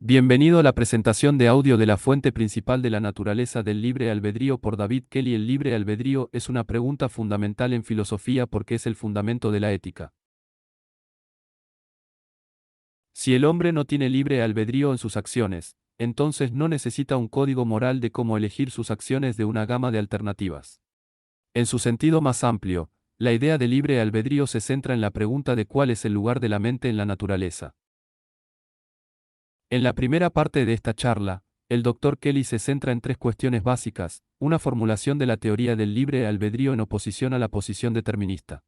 Bienvenido a la presentación de audio de la fuente principal de la naturaleza del libre albedrío por David Kelly. El libre albedrío es una pregunta fundamental en filosofía porque es el fundamento de la ética. Si el hombre no tiene libre albedrío en sus acciones, entonces no necesita un código moral de cómo elegir sus acciones de una gama de alternativas. En su sentido más amplio, la idea de libre albedrío se centra en la pregunta de cuál es el lugar de la mente en la naturaleza. En la primera parte de esta charla, el Dr. Kelly se centra en tres cuestiones básicas: una formulación de la teoría del libre albedrío en oposición a la posición determinista,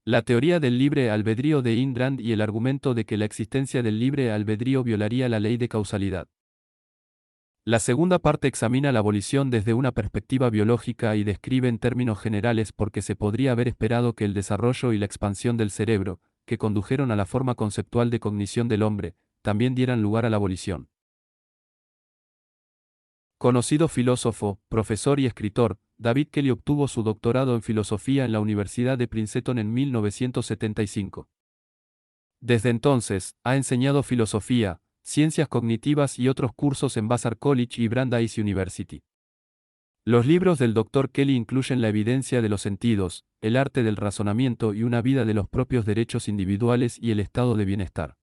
la teoría del libre albedrío de Ayn Rand y el argumento de que la existencia del libre albedrío violaría la ley de causalidad. La segunda parte examina la abolición desde una perspectiva biológica y describe en términos generales por qué se podría haber esperado que el desarrollo y la expansión del cerebro, que condujeron a la forma conceptual de cognición del hombre, también dieran lugar a la abolición. Conocido filósofo, profesor y escritor, David Kelly obtuvo su doctorado en filosofía en la Universidad de Princeton en 1975. Desde entonces, ha enseñado filosofía, ciencias cognitivas y otros cursos en Vassar College y Brandeis University. Los libros del Dr. Kelly incluyen La evidencia de los sentidos, El arte del razonamiento y una vida de los propios derechos individuales y el estado de bienestar.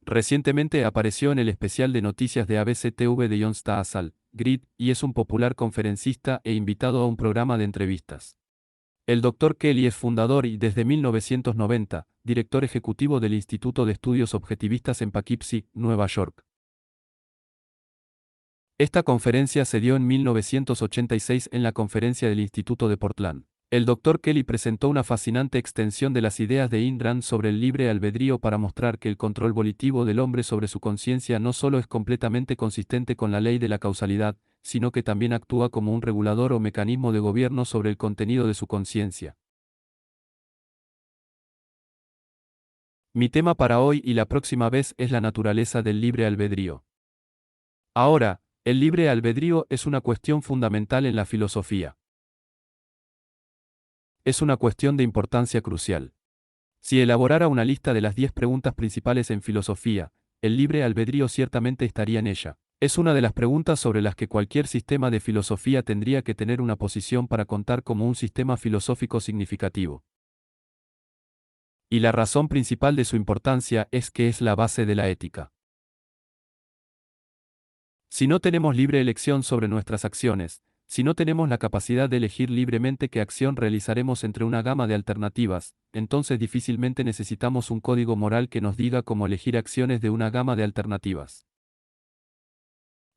Recientemente apareció en el especial de noticias de ABC-TV de Jon Staahl, Grid, y es un popular conferencista e invitado a un programa de entrevistas. El Dr. Kelly es fundador y desde 1990, director ejecutivo del Instituto de Estudios Objetivistas en Poughkeepsie, Nueva York. Esta conferencia se dio en 1986 en la conferencia del Instituto de Portland. El Dr. Kelly presentó una fascinante extensión de las ideas de Ayn Rand sobre el libre albedrío para mostrar que el control volitivo del hombre sobre su conciencia no solo es completamente consistente con la ley de la causalidad, sino que también actúa como un regulador o mecanismo de gobierno sobre el contenido de su conciencia. Mi tema para hoy y la próxima vez es la naturaleza del libre albedrío. Ahora, el libre albedrío es una cuestión fundamental en la filosofía. Es una cuestión de importancia crucial. Si elaborara una lista de las 10 preguntas principales en filosofía, el libre albedrío ciertamente estaría en ella. Es una de las preguntas sobre las que cualquier sistema de filosofía tendría que tener una posición para contar como un sistema filosófico significativo. Y la razón principal de su importancia es que es la base de la ética. Si no tenemos libre elección sobre nuestras acciones, si no tenemos la capacidad de elegir libremente qué acción realizaremos entre una gama de alternativas, entonces difícilmente necesitamos un código moral que nos diga cómo elegir acciones de una gama de alternativas.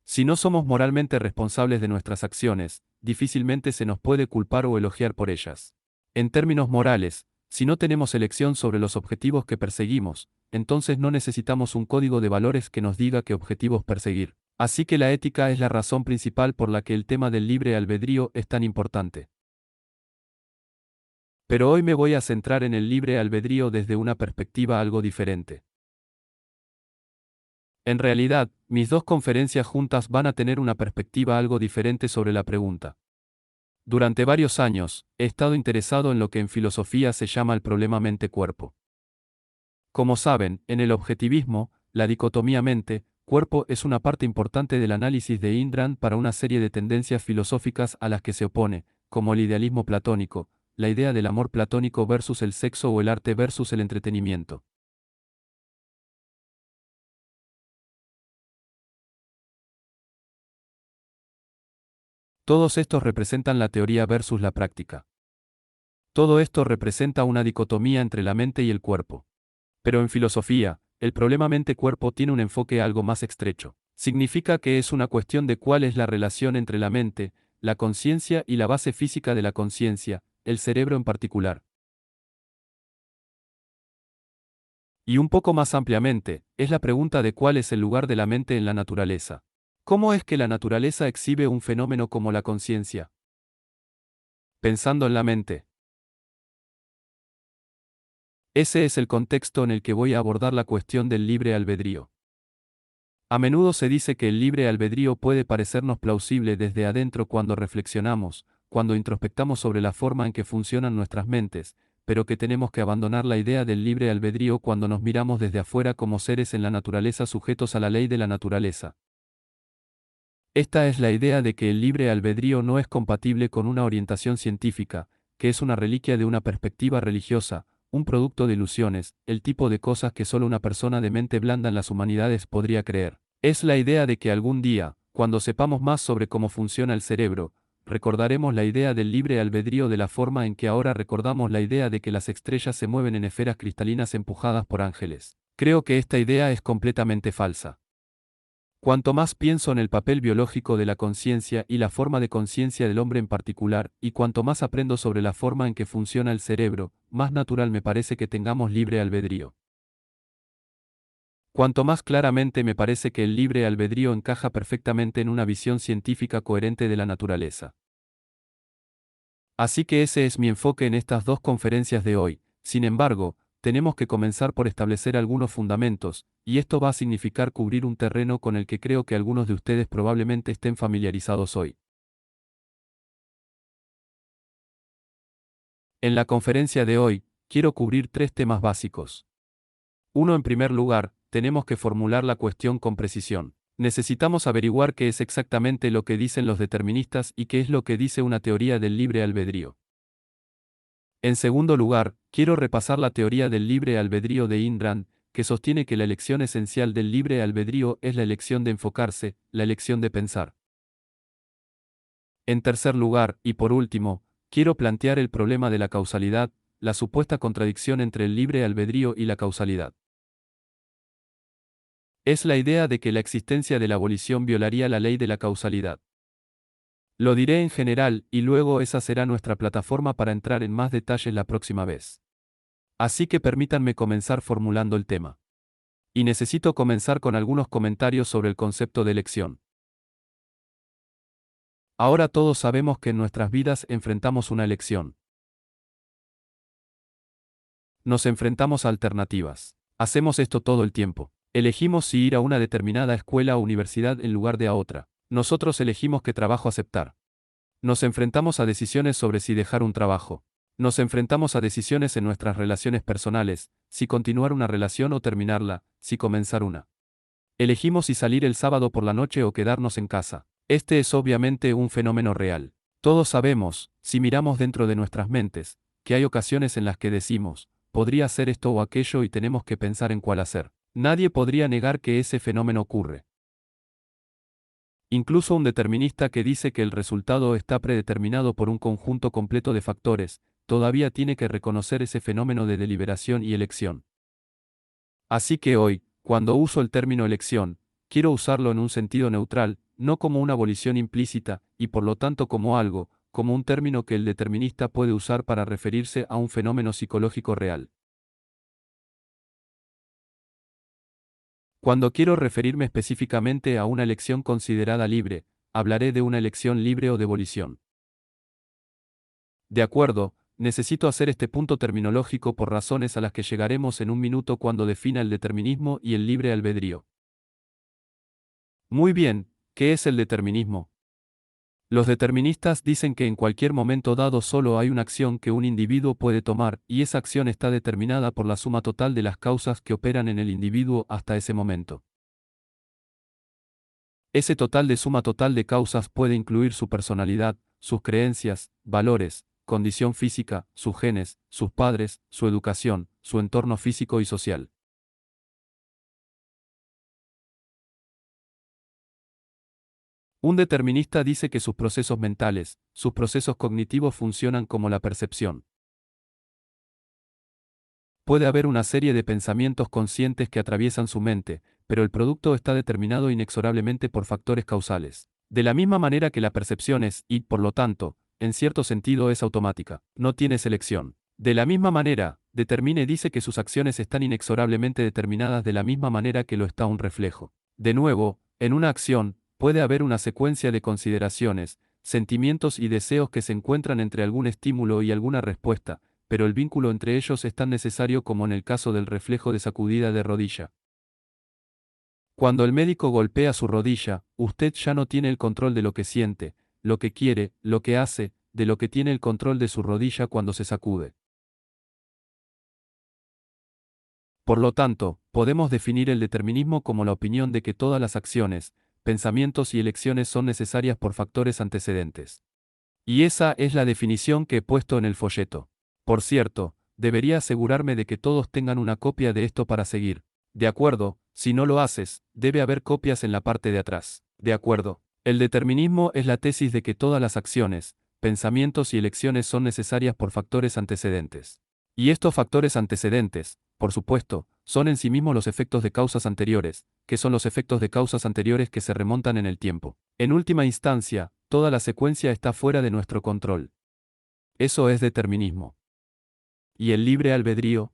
Si no somos moralmente responsables de nuestras acciones, difícilmente se nos puede culpar o elogiar por ellas. En términos morales, si no tenemos elección sobre los objetivos que perseguimos, entonces no necesitamos un código de valores que nos diga qué objetivos perseguir. Así que la ética es la razón principal por la que el tema del libre albedrío es tan importante. Pero hoy me voy a centrar en el libre albedrío desde una perspectiva algo diferente. En realidad, mis dos conferencias juntas van a tener una perspectiva algo diferente sobre la pregunta. Durante varios años, he estado interesado en lo que en filosofía se llama el problema mente-cuerpo. Como saben, en el objetivismo, la dicotomía mente-cuerpo es una parte importante del análisis de Ayn Rand para una serie de tendencias filosóficas a las que se opone, como el idealismo platónico, la idea del amor platónico versus el sexo o el arte versus el entretenimiento. Todos estos representan la teoría versus la práctica. Todo esto representa una dicotomía entre la mente y el cuerpo. Pero en filosofía, el problema mente-cuerpo tiene un enfoque algo más estrecho. Significa que es una cuestión de cuál es la relación entre la mente, la conciencia y la base física de la conciencia, el cerebro en particular. Y un poco más ampliamente, es la pregunta de cuál es el lugar de la mente en la naturaleza. ¿Cómo es que la naturaleza exhibe un fenómeno como la conciencia? Pensando en la mente. Ese es el contexto en el que voy a abordar la cuestión del libre albedrío. A menudo se dice que el libre albedrío puede parecernos plausible desde adentro cuando reflexionamos, cuando introspectamos sobre la forma en que funcionan nuestras mentes, pero que tenemos que abandonar la idea del libre albedrío cuando nos miramos desde afuera como seres en la naturaleza sujetos a la ley de la naturaleza. Esta es la idea de que el libre albedrío no es compatible con una orientación científica, que es una reliquia de una perspectiva religiosa, un producto de ilusiones, el tipo de cosas que solo una persona de mente blanda en las humanidades podría creer. Es la idea de que algún día, cuando sepamos más sobre cómo funciona el cerebro, recordaremos la idea del libre albedrío de la forma en que ahora recordamos la idea de que las estrellas se mueven en esferas cristalinas empujadas por ángeles. Creo que esta idea es completamente falsa. Cuanto más pienso en el papel biológico de la conciencia y la forma de conciencia del hombre en particular, y cuanto más aprendo sobre la forma en que funciona el cerebro, más natural me parece que tengamos libre albedrío. Cuanto más claramente me parece que el libre albedrío encaja perfectamente en una visión científica coherente de la naturaleza. Así que ese es mi enfoque en estas dos conferencias de hoy. Sin embargo, tenemos que comenzar por establecer algunos fundamentos, y esto va a significar cubrir un terreno con el que creo que algunos de ustedes probablemente estén familiarizados hoy. En la conferencia de hoy, quiero cubrir tres temas básicos. Uno, en primer lugar, tenemos que formular la cuestión con precisión. Necesitamos averiguar qué es exactamente lo que dicen los deterministas y qué es lo que dice una teoría del libre albedrío. En segundo lugar, quiero repasar la teoría del libre albedrío de Ayn Rand, que sostiene que la elección esencial del libre albedrío es la elección de enfocarse, la elección de pensar. En tercer lugar, y por último, quiero plantear el problema de la causalidad, la supuesta contradicción entre el libre albedrío y la causalidad. Es la idea de que la existencia de la abolición violaría la ley de la causalidad. Lo diré en general, y luego esa será nuestra plataforma para entrar en más detalles la próxima vez. Así que permítanme comenzar formulando el tema. Y necesito comenzar con algunos comentarios sobre el concepto de elección. Ahora todos sabemos que en nuestras vidas enfrentamos una elección. Nos enfrentamos a alternativas. Hacemos esto todo el tiempo. Elegimos si ir a una determinada escuela o universidad en lugar de a otra. Nosotros elegimos qué trabajo aceptar. Nos enfrentamos a decisiones sobre si dejar un trabajo. Nos enfrentamos a decisiones en nuestras relaciones personales, si continuar una relación o terminarla, si comenzar una. Elegimos si salir el sábado por la noche o quedarnos en casa. Este es obviamente un fenómeno real. Todos sabemos, si miramos dentro de nuestras mentes, que hay ocasiones en las que decimos, podría hacer esto o aquello y tenemos que pensar en cuál hacer. Nadie podría negar que ese fenómeno ocurre. Incluso un determinista que dice que el resultado está predeterminado por un conjunto completo de factores, todavía tiene que reconocer ese fenómeno de deliberación y elección. Así que hoy, cuando uso el término elección, quiero usarlo en un sentido neutral, no como una abolición implícita, y por lo tanto como algo, como un término que el determinista puede usar para referirse a un fenómeno psicológico real. Cuando quiero referirme específicamente a una elección considerada libre, hablaré de una elección libre o de volición. De acuerdo, necesito hacer este punto terminológico por razones a las que llegaremos en un minuto cuando defina el determinismo y el libre albedrío. Muy bien, ¿qué es el determinismo? Los deterministas dicen que en cualquier momento dado solo hay una acción que un individuo puede tomar, y esa acción está determinada por la suma total de las causas que operan en el individuo hasta ese momento. Ese total de suma total de causas puede incluir su personalidad, sus creencias, valores, condición física, sus genes, sus padres, su educación, su entorno físico y social. Un determinista dice que sus procesos mentales, sus procesos cognitivos funcionan como la percepción. Puede haber una serie de pensamientos conscientes que atraviesan su mente, pero el producto está determinado inexorablemente por factores causales. De la misma manera que la percepción es, y por lo tanto, en cierto sentido es automática, no tiene selección. De la misma manera, Determine dice que sus acciones están inexorablemente determinadas de la misma manera que lo está un reflejo. De nuevo, en una acción, puede haber una secuencia de consideraciones, sentimientos y deseos que se encuentran entre algún estímulo y alguna respuesta, pero el vínculo entre ellos es tan necesario como en el caso del reflejo de sacudida de rodilla. Cuando el médico golpea su rodilla, usted ya no tiene el control de lo que siente, lo que quiere, lo que hace, de lo que tiene el control de su rodilla cuando se sacude. Por lo tanto, podemos definir el determinismo como la opinión de que todas las acciones, pensamientos y elecciones son necesarias por factores antecedentes. Y esa es la definición que he puesto en el folleto. Por cierto, debería asegurarme de que todos tengan una copia de esto para seguir. De acuerdo, si no lo haces, debe haber copias en la parte de atrás. De acuerdo. El determinismo es la tesis de que todas las acciones, pensamientos y elecciones son necesarias por factores antecedentes. Y estos factores antecedentes, por supuesto, son en sí mismos los efectos de causas anteriores, que son los efectos de causas anteriores que se remontan en el tiempo. En última instancia, toda la secuencia está fuera de nuestro control. Eso es determinismo. ¿Y el libre albedrío?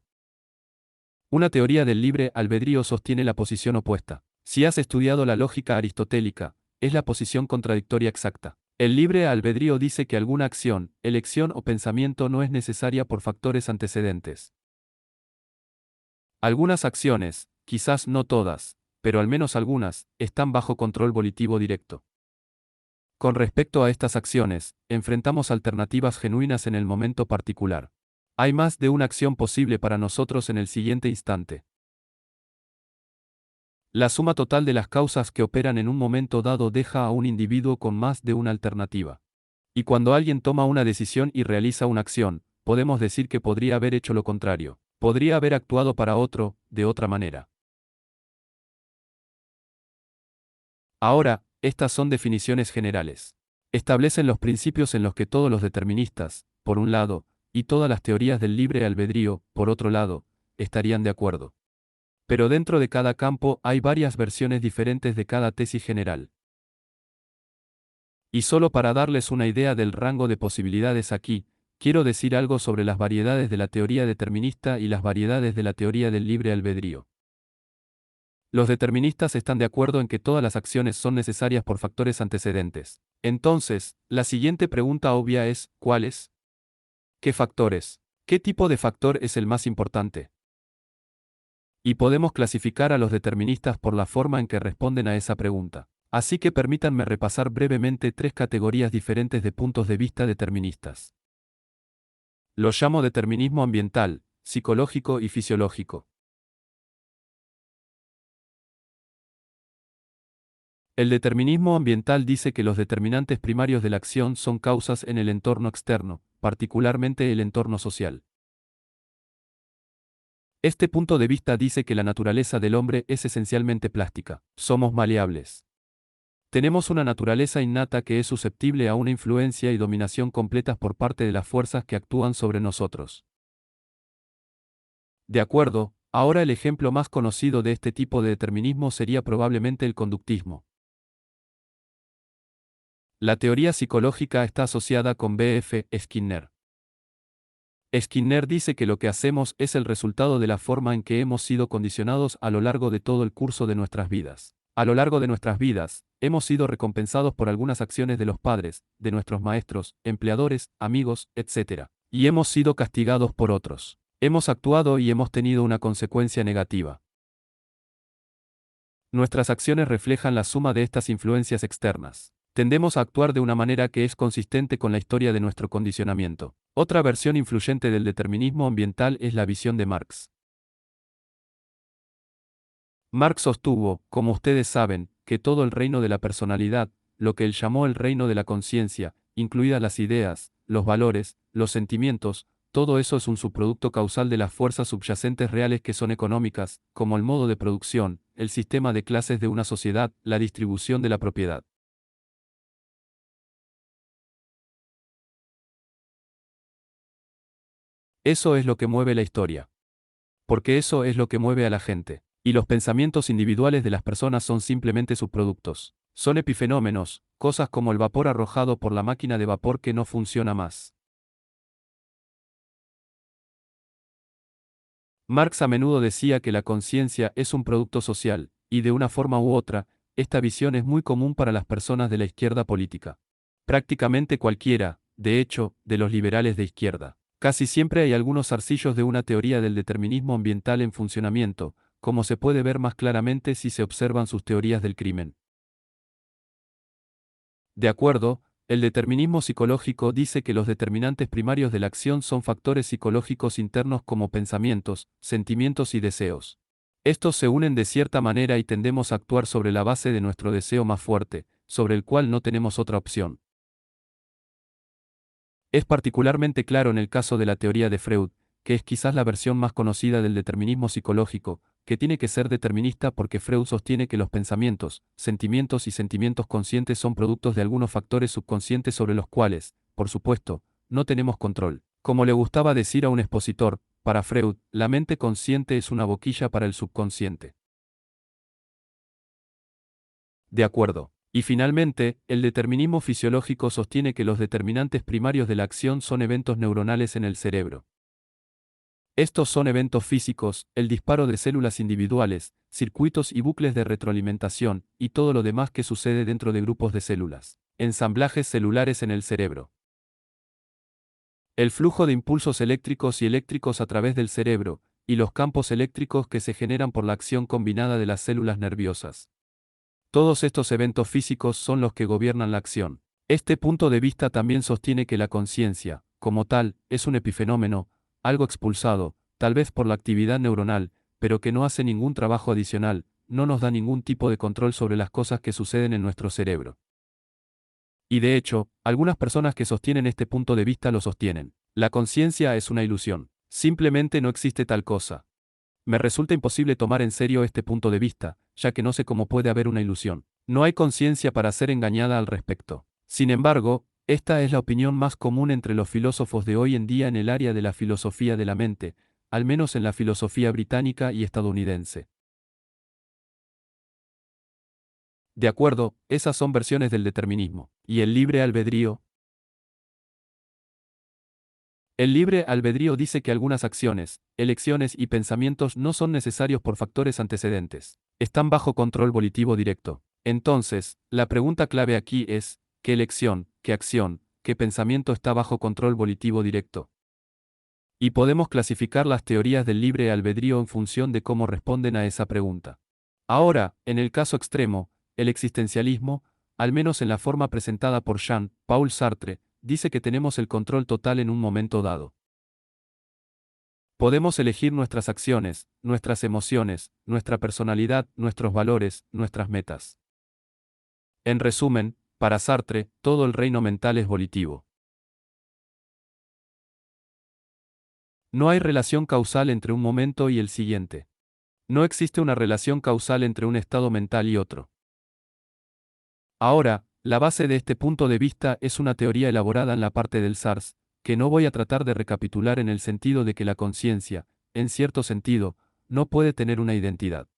Una teoría del libre albedrío sostiene la posición opuesta. Si has estudiado la lógica aristotélica, es la posición contradictoria exacta. El libre albedrío dice que alguna acción, elección o pensamiento no es necesaria por factores antecedentes. Algunas acciones, quizás no todas, pero al menos algunas, están bajo control volitivo directo. Con respecto a estas acciones, enfrentamos alternativas genuinas en el momento particular. Hay más de una acción posible para nosotros en el siguiente instante. La suma total de las causas que operan en un momento dado deja a un individuo con más de una alternativa. Y cuando alguien toma una decisión y realiza una acción, podemos decir que podría haber hecho lo contrario. Podría haber actuado para otro, de otra manera. Ahora, estas son definiciones generales. Establecen los principios en los que todos los deterministas, por un lado, y todas las teorías del libre albedrío, por otro lado, estarían de acuerdo. Pero dentro de cada campo hay varias versiones diferentes de cada tesis general. Y solo para darles una idea del rango de posibilidades aquí, quiero decir algo sobre las variedades de la teoría determinista y las variedades de la teoría del libre albedrío. Los deterministas están de acuerdo en que todas las acciones son necesarias por factores antecedentes. Entonces, la siguiente pregunta obvia es, ¿cuáles? ¿Qué factores? ¿Qué tipo de factor es el más importante? Y podemos clasificar a los deterministas por la forma en que responden a esa pregunta. Así que permítanme repasar brevemente tres categorías diferentes de puntos de vista deterministas. Los llamo determinismo ambiental, psicológico y fisiológico. El determinismo ambiental dice que los determinantes primarios de la acción son causas en el entorno externo, particularmente el entorno social. Este punto de vista dice que la naturaleza del hombre es esencialmente plástica. Somos maleables. Tenemos una naturaleza innata que es susceptible a una influencia y dominación completas por parte de las fuerzas que actúan sobre nosotros. De acuerdo, ahora el ejemplo más conocido de este tipo de determinismo sería probablemente el conductismo. La teoría psicológica está asociada con B.F. Skinner. Skinner dice que lo que hacemos es el resultado de la forma en que hemos sido condicionados a lo largo de todo el curso de nuestras vidas. A lo largo de nuestras vidas, hemos sido recompensados por algunas acciones de los padres, de nuestros maestros, empleadores, amigos, etc. Y hemos sido castigados por otros. Hemos actuado y hemos tenido una consecuencia negativa. Nuestras acciones reflejan la suma de estas influencias externas. Tendemos a actuar de una manera que es consistente con la historia de nuestro condicionamiento. Otra versión influyente del determinismo ambiental es la visión de Marx. Marx sostuvo, como ustedes saben, que todo el reino de la personalidad, lo que él llamó el reino de la conciencia, incluidas las ideas, los valores, los sentimientos, todo eso es un subproducto causal de las fuerzas subyacentes reales que son económicas, como el modo de producción, el sistema de clases de una sociedad, la distribución de la propiedad. Eso es lo que mueve la historia. Porque eso es lo que mueve a la gente. Y los pensamientos individuales de las personas son simplemente subproductos. Son epifenómenos, cosas como el vapor arrojado por la máquina de vapor que no funciona más. Marx a menudo decía que la conciencia es un producto social, y de una forma u otra, esta visión es muy común para las personas de la izquierda política. Prácticamente cualquiera, de hecho, de los liberales de izquierda. Casi siempre hay algunos zarcillos de una teoría del determinismo ambiental en funcionamiento, como se puede ver más claramente si se observan sus teorías del crimen. De acuerdo, El determinismo psicológico dice que los determinantes primarios de la acción son factores psicológicos internos como pensamientos, sentimientos y deseos. Estos se unen de cierta manera y tendemos a actuar sobre la base de nuestro deseo más fuerte, sobre el cual no tenemos otra opción. Es particularmente claro en el caso de la teoría de Freud, que es quizás la versión más conocida del determinismo psicológico, que tiene que ser determinista porque Freud sostiene que los pensamientos, sentimientos y sentimientos conscientes son productos de algunos factores subconscientes sobre los cuales, por supuesto, no tenemos control. Como le gustaba decir a un expositor, para Freud, la mente consciente es una boquilla para el subconsciente. De acuerdo. Y finalmente, el determinismo fisiológico sostiene que los determinantes primarios de la acción son eventos neuronales en el cerebro. Estos son eventos físicos, el disparo de células individuales, circuitos y bucles de retroalimentación, y todo lo demás que sucede dentro de grupos de células, ensamblajes celulares en el cerebro. El flujo de impulsos eléctricos y eléctricos a través del cerebro, y los campos eléctricos que se generan por la acción combinada de las células nerviosas. Todos estos eventos físicos son los que gobiernan la acción. Este punto de vista también sostiene que la conciencia, como tal, es un epifenómeno, algo expulsado, tal vez por la actividad neuronal, pero que no hace ningún trabajo adicional, no nos da ningún tipo de control sobre las cosas que suceden en nuestro cerebro. Y de hecho, algunas personas que sostienen este punto de vista lo sostienen. La conciencia es una ilusión. Simplemente no existe tal cosa. Me resulta imposible tomar en serio este punto de vista, ya que no sé cómo puede haber una ilusión. No hay conciencia para ser engañada al respecto. Sin embargo, esta es la opinión más común entre los filósofos de hoy en día en el área de la filosofía de la mente, al menos en la filosofía británica y estadounidense. De acuerdo, esas son versiones del determinismo. ¿Y el libre albedrío? El libre albedrío dice que algunas acciones, elecciones y pensamientos no son necesarios por factores antecedentes. Están bajo control volitivo directo. Entonces, la pregunta clave aquí es, ¿qué elección, qué acción, qué pensamiento está bajo control volitivo directo? Y podemos clasificar las teorías del libre albedrío en función de cómo responden a esa pregunta. Ahora, en el caso extremo, el existencialismo, al menos en la forma presentada por Jean-Paul Sartre, dice que tenemos el control total en un momento dado. Podemos elegir nuestras acciones, nuestras emociones, nuestra personalidad, nuestros valores, nuestras metas. En resumen, para Sartre, todo el reino mental es volitivo. No hay relación causal entre un momento y el siguiente. No existe una relación causal entre un estado mental y otro. Ahora, la base de este punto de vista es una teoría elaborada en la parte del SARS, que no voy a tratar de recapitular en el sentido de que la conciencia, en cierto sentido, no puede tener una identidad.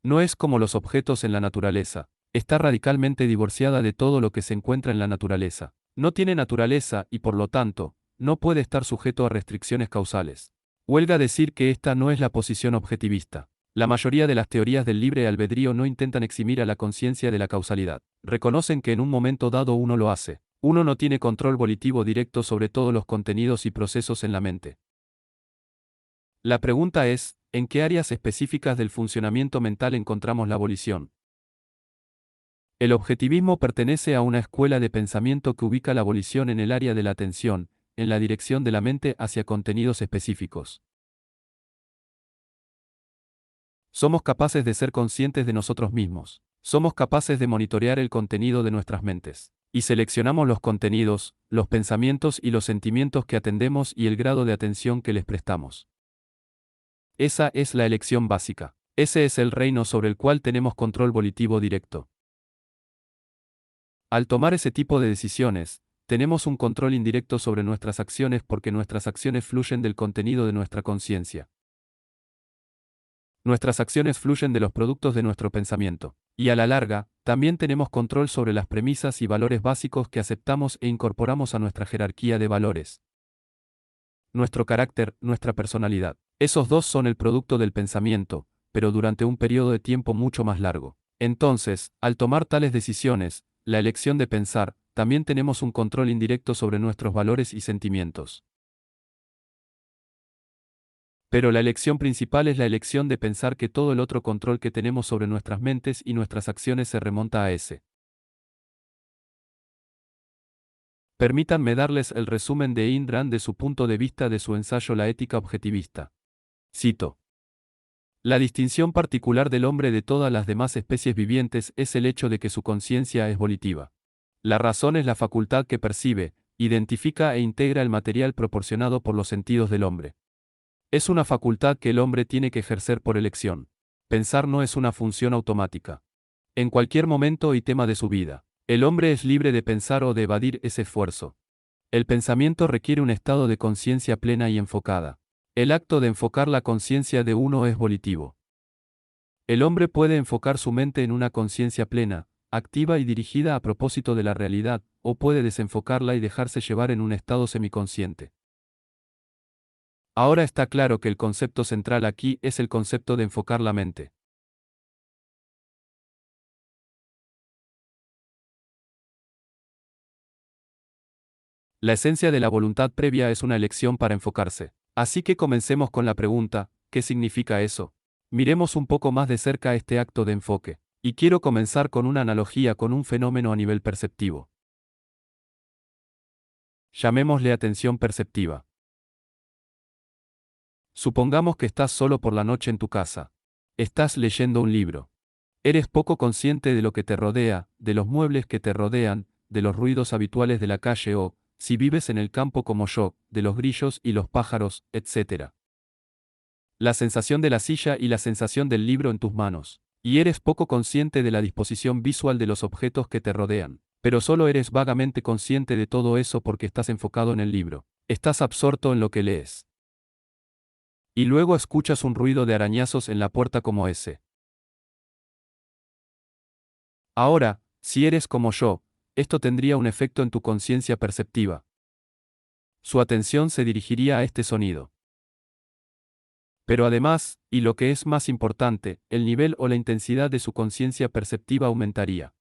No es como los objetos en la naturaleza, está radicalmente divorciada de todo lo que se encuentra en la naturaleza. No tiene naturaleza y por lo tanto, no puede estar sujeto a restricciones causales. Huelga decir que esta no es la posición objetivista. La mayoría de las teorías del libre albedrío no intentan eximir a la conciencia de la causalidad. Reconocen que en un momento dado uno lo hace. Uno no tiene control volitivo directo sobre todos los contenidos y procesos en la mente. La pregunta es, ¿en qué áreas específicas del funcionamiento mental encontramos la volición? El objetivismo pertenece a una escuela de pensamiento que ubica la volición en el área de la atención, en la dirección de la mente hacia contenidos específicos. Somos capaces de ser conscientes de nosotros mismos. Somos capaces de monitorear el contenido de nuestras mentes. Y seleccionamos los contenidos, los pensamientos y los sentimientos que atendemos y el grado de atención que les prestamos. Esa es la elección básica. Ese es el reino sobre el cual tenemos control volitivo directo. Al tomar ese tipo de decisiones, tenemos un control indirecto sobre nuestras acciones porque nuestras acciones fluyen del contenido de nuestra conciencia. Nuestras acciones fluyen de los productos de nuestro pensamiento. Y a la larga, también tenemos control sobre las premisas y valores básicos que aceptamos e incorporamos a nuestra jerarquía de valores. Nuestro carácter, nuestra personalidad. Esos dos son el producto del pensamiento, pero durante un periodo de tiempo mucho más largo. Entonces, al tomar tales decisiones, la elección de pensar, también tenemos un control indirecto sobre nuestros valores y sentimientos. Pero la elección principal es la elección de pensar que todo el otro control que tenemos sobre nuestras mentes y nuestras acciones se remonta a ese. Permítanme darles el resumen de Ayn Rand de su punto de vista de su ensayo La ética objetivista. Cito. La distinción particular del hombre de todas las demás especies vivientes es el hecho de que su conciencia es volitiva. La razón es la facultad que percibe, identifica e integra el material proporcionado por los sentidos del hombre. Es una facultad que el hombre tiene que ejercer por elección. Pensar no es una función automática. En cualquier momento y tema de su vida, el hombre es libre de pensar o de evadir ese esfuerzo. El pensamiento requiere un estado de conciencia plena y enfocada. El acto de enfocar la conciencia de uno es volitivo. El hombre puede enfocar su mente en una conciencia plena, activa y dirigida a propósito de la realidad, o puede desenfocarla y dejarse llevar en un estado semiconsciente. Ahora está claro que el concepto central aquí es el concepto de enfocar la mente. La esencia de la voluntad previa es una elección para enfocarse. Así que comencemos con la pregunta, ¿qué significa eso? Miremos un poco más de cerca este acto de enfoque. Y quiero comenzar con una analogía con un fenómeno a nivel perceptivo. Llamémosle atención perceptiva. Supongamos que estás solo por la noche en tu casa. Estás leyendo un libro. Eres poco consciente de lo que te rodea, de los muebles que te rodean, de los ruidos habituales de la calle o, si vives en el campo como yo, de los grillos y los pájaros, etc. La sensación de la silla y la sensación del libro en tus manos. Y eres poco consciente de la disposición visual de los objetos que te rodean. Pero solo eres vagamente consciente de todo eso porque estás enfocado en el libro. Estás absorto en lo que lees. Y luego escuchas un ruido de arañazos en la puerta como ese. Ahora, si eres como yo, esto tendría un efecto en tu conciencia perceptiva. Su atención se dirigiría a este sonido. Pero además, y lo que es más importante, el nivel o la intensidad de su conciencia perceptiva aumentaría.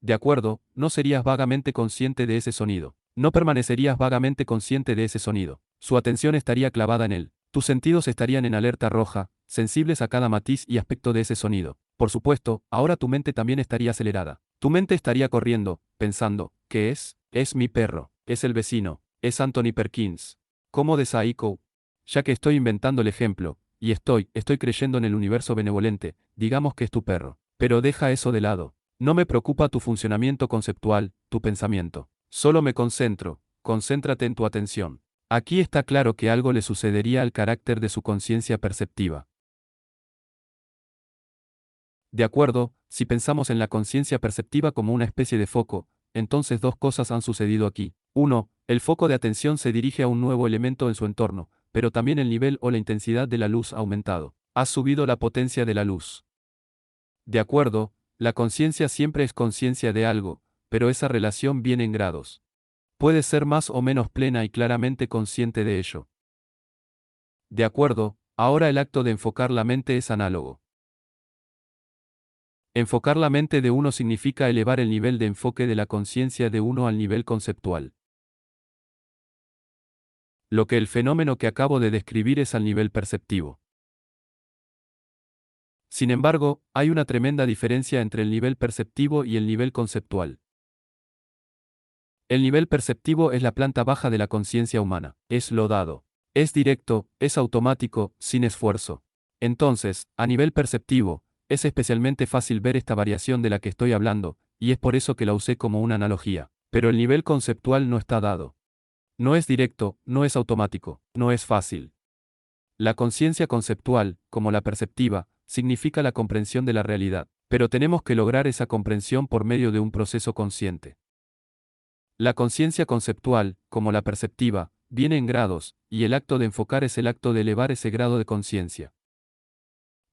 De acuerdo, no serías vagamente consciente de ese sonido. No permanecerías vagamente consciente de ese sonido. Su atención estaría clavada en él. Tus sentidos estarían en alerta roja, sensibles a cada matiz y aspecto de ese sonido. Por supuesto, ahora tu mente también estaría acelerada. Tu mente estaría corriendo, pensando, ¿qué es? Es mi perro, es el vecino, es Anthony Perkins. ¿Cómo de Saiko? Ya que estoy inventando el ejemplo, y estoy creyendo en el universo benevolente, digamos que es tu perro. Pero deja eso de lado. No me preocupa tu funcionamiento conceptual, tu pensamiento. Solo me concéntrate en tu atención. Aquí está claro que algo le sucedería al carácter de su conciencia perceptiva. De acuerdo, si pensamos en la conciencia perceptiva como una especie de foco, entonces dos cosas han sucedido aquí. 1. El foco de atención se dirige a un nuevo elemento en su entorno, pero también el nivel o la intensidad de la luz ha aumentado. Has subido la potencia de la luz. De acuerdo, la conciencia siempre es conciencia de algo, pero esa relación viene en grados. Puede ser más o menos plena y claramente consciente de ello. De acuerdo, ahora el acto de enfocar la mente es análogo. Enfocar la mente de uno significa elevar el nivel de enfoque de la conciencia de uno al nivel conceptual. Lo que el fenómeno que acabo de describir es al nivel perceptivo. Sin embargo, hay una tremenda diferencia entre el nivel perceptivo y el nivel conceptual. El nivel perceptivo es la planta baja de la conciencia humana. Es lo dado. Es directo, es automático, sin esfuerzo. Entonces, a nivel perceptivo, es especialmente fácil ver esta variación de la que estoy hablando, y es por eso que la usé como una analogía. Pero el nivel conceptual no está dado. No es directo, no es automático, no es fácil. La conciencia conceptual, como la perceptiva, significa la comprensión de la realidad, pero tenemos que lograr esa comprensión por medio de un proceso consciente. La conciencia conceptual, como la perceptiva, viene en grados, y el acto de enfocar es el acto de elevar ese grado de conciencia.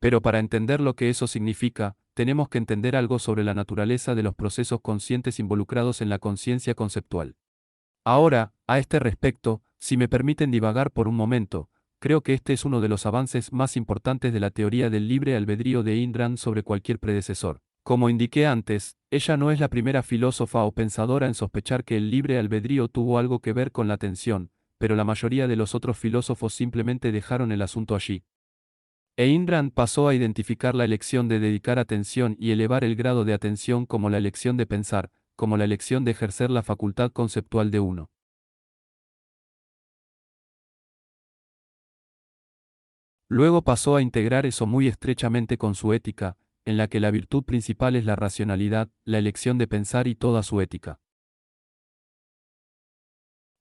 Pero para entender lo que eso significa, tenemos que entender algo sobre la naturaleza de los procesos conscientes involucrados en la conciencia conceptual. Ahora, a este respecto, si me permiten divagar por un momento, creo que este es uno de los avances más importantes de la teoría del libre albedrío de Ayn Rand sobre cualquier predecesor. Como indiqué antes, ella no es la primera filósofa o pensadora en sospechar que el libre albedrío tuvo algo que ver con la atención, pero la mayoría de los otros filósofos simplemente dejaron el asunto allí. Ayn Rand pasó a identificar la elección de dedicar atención y elevar el grado de atención como la elección de pensar, como la elección de ejercer la facultad conceptual de uno. Luego pasó a integrar eso muy estrechamente con su ética, en la que la virtud principal es la racionalidad, la elección de pensar y toda su ética.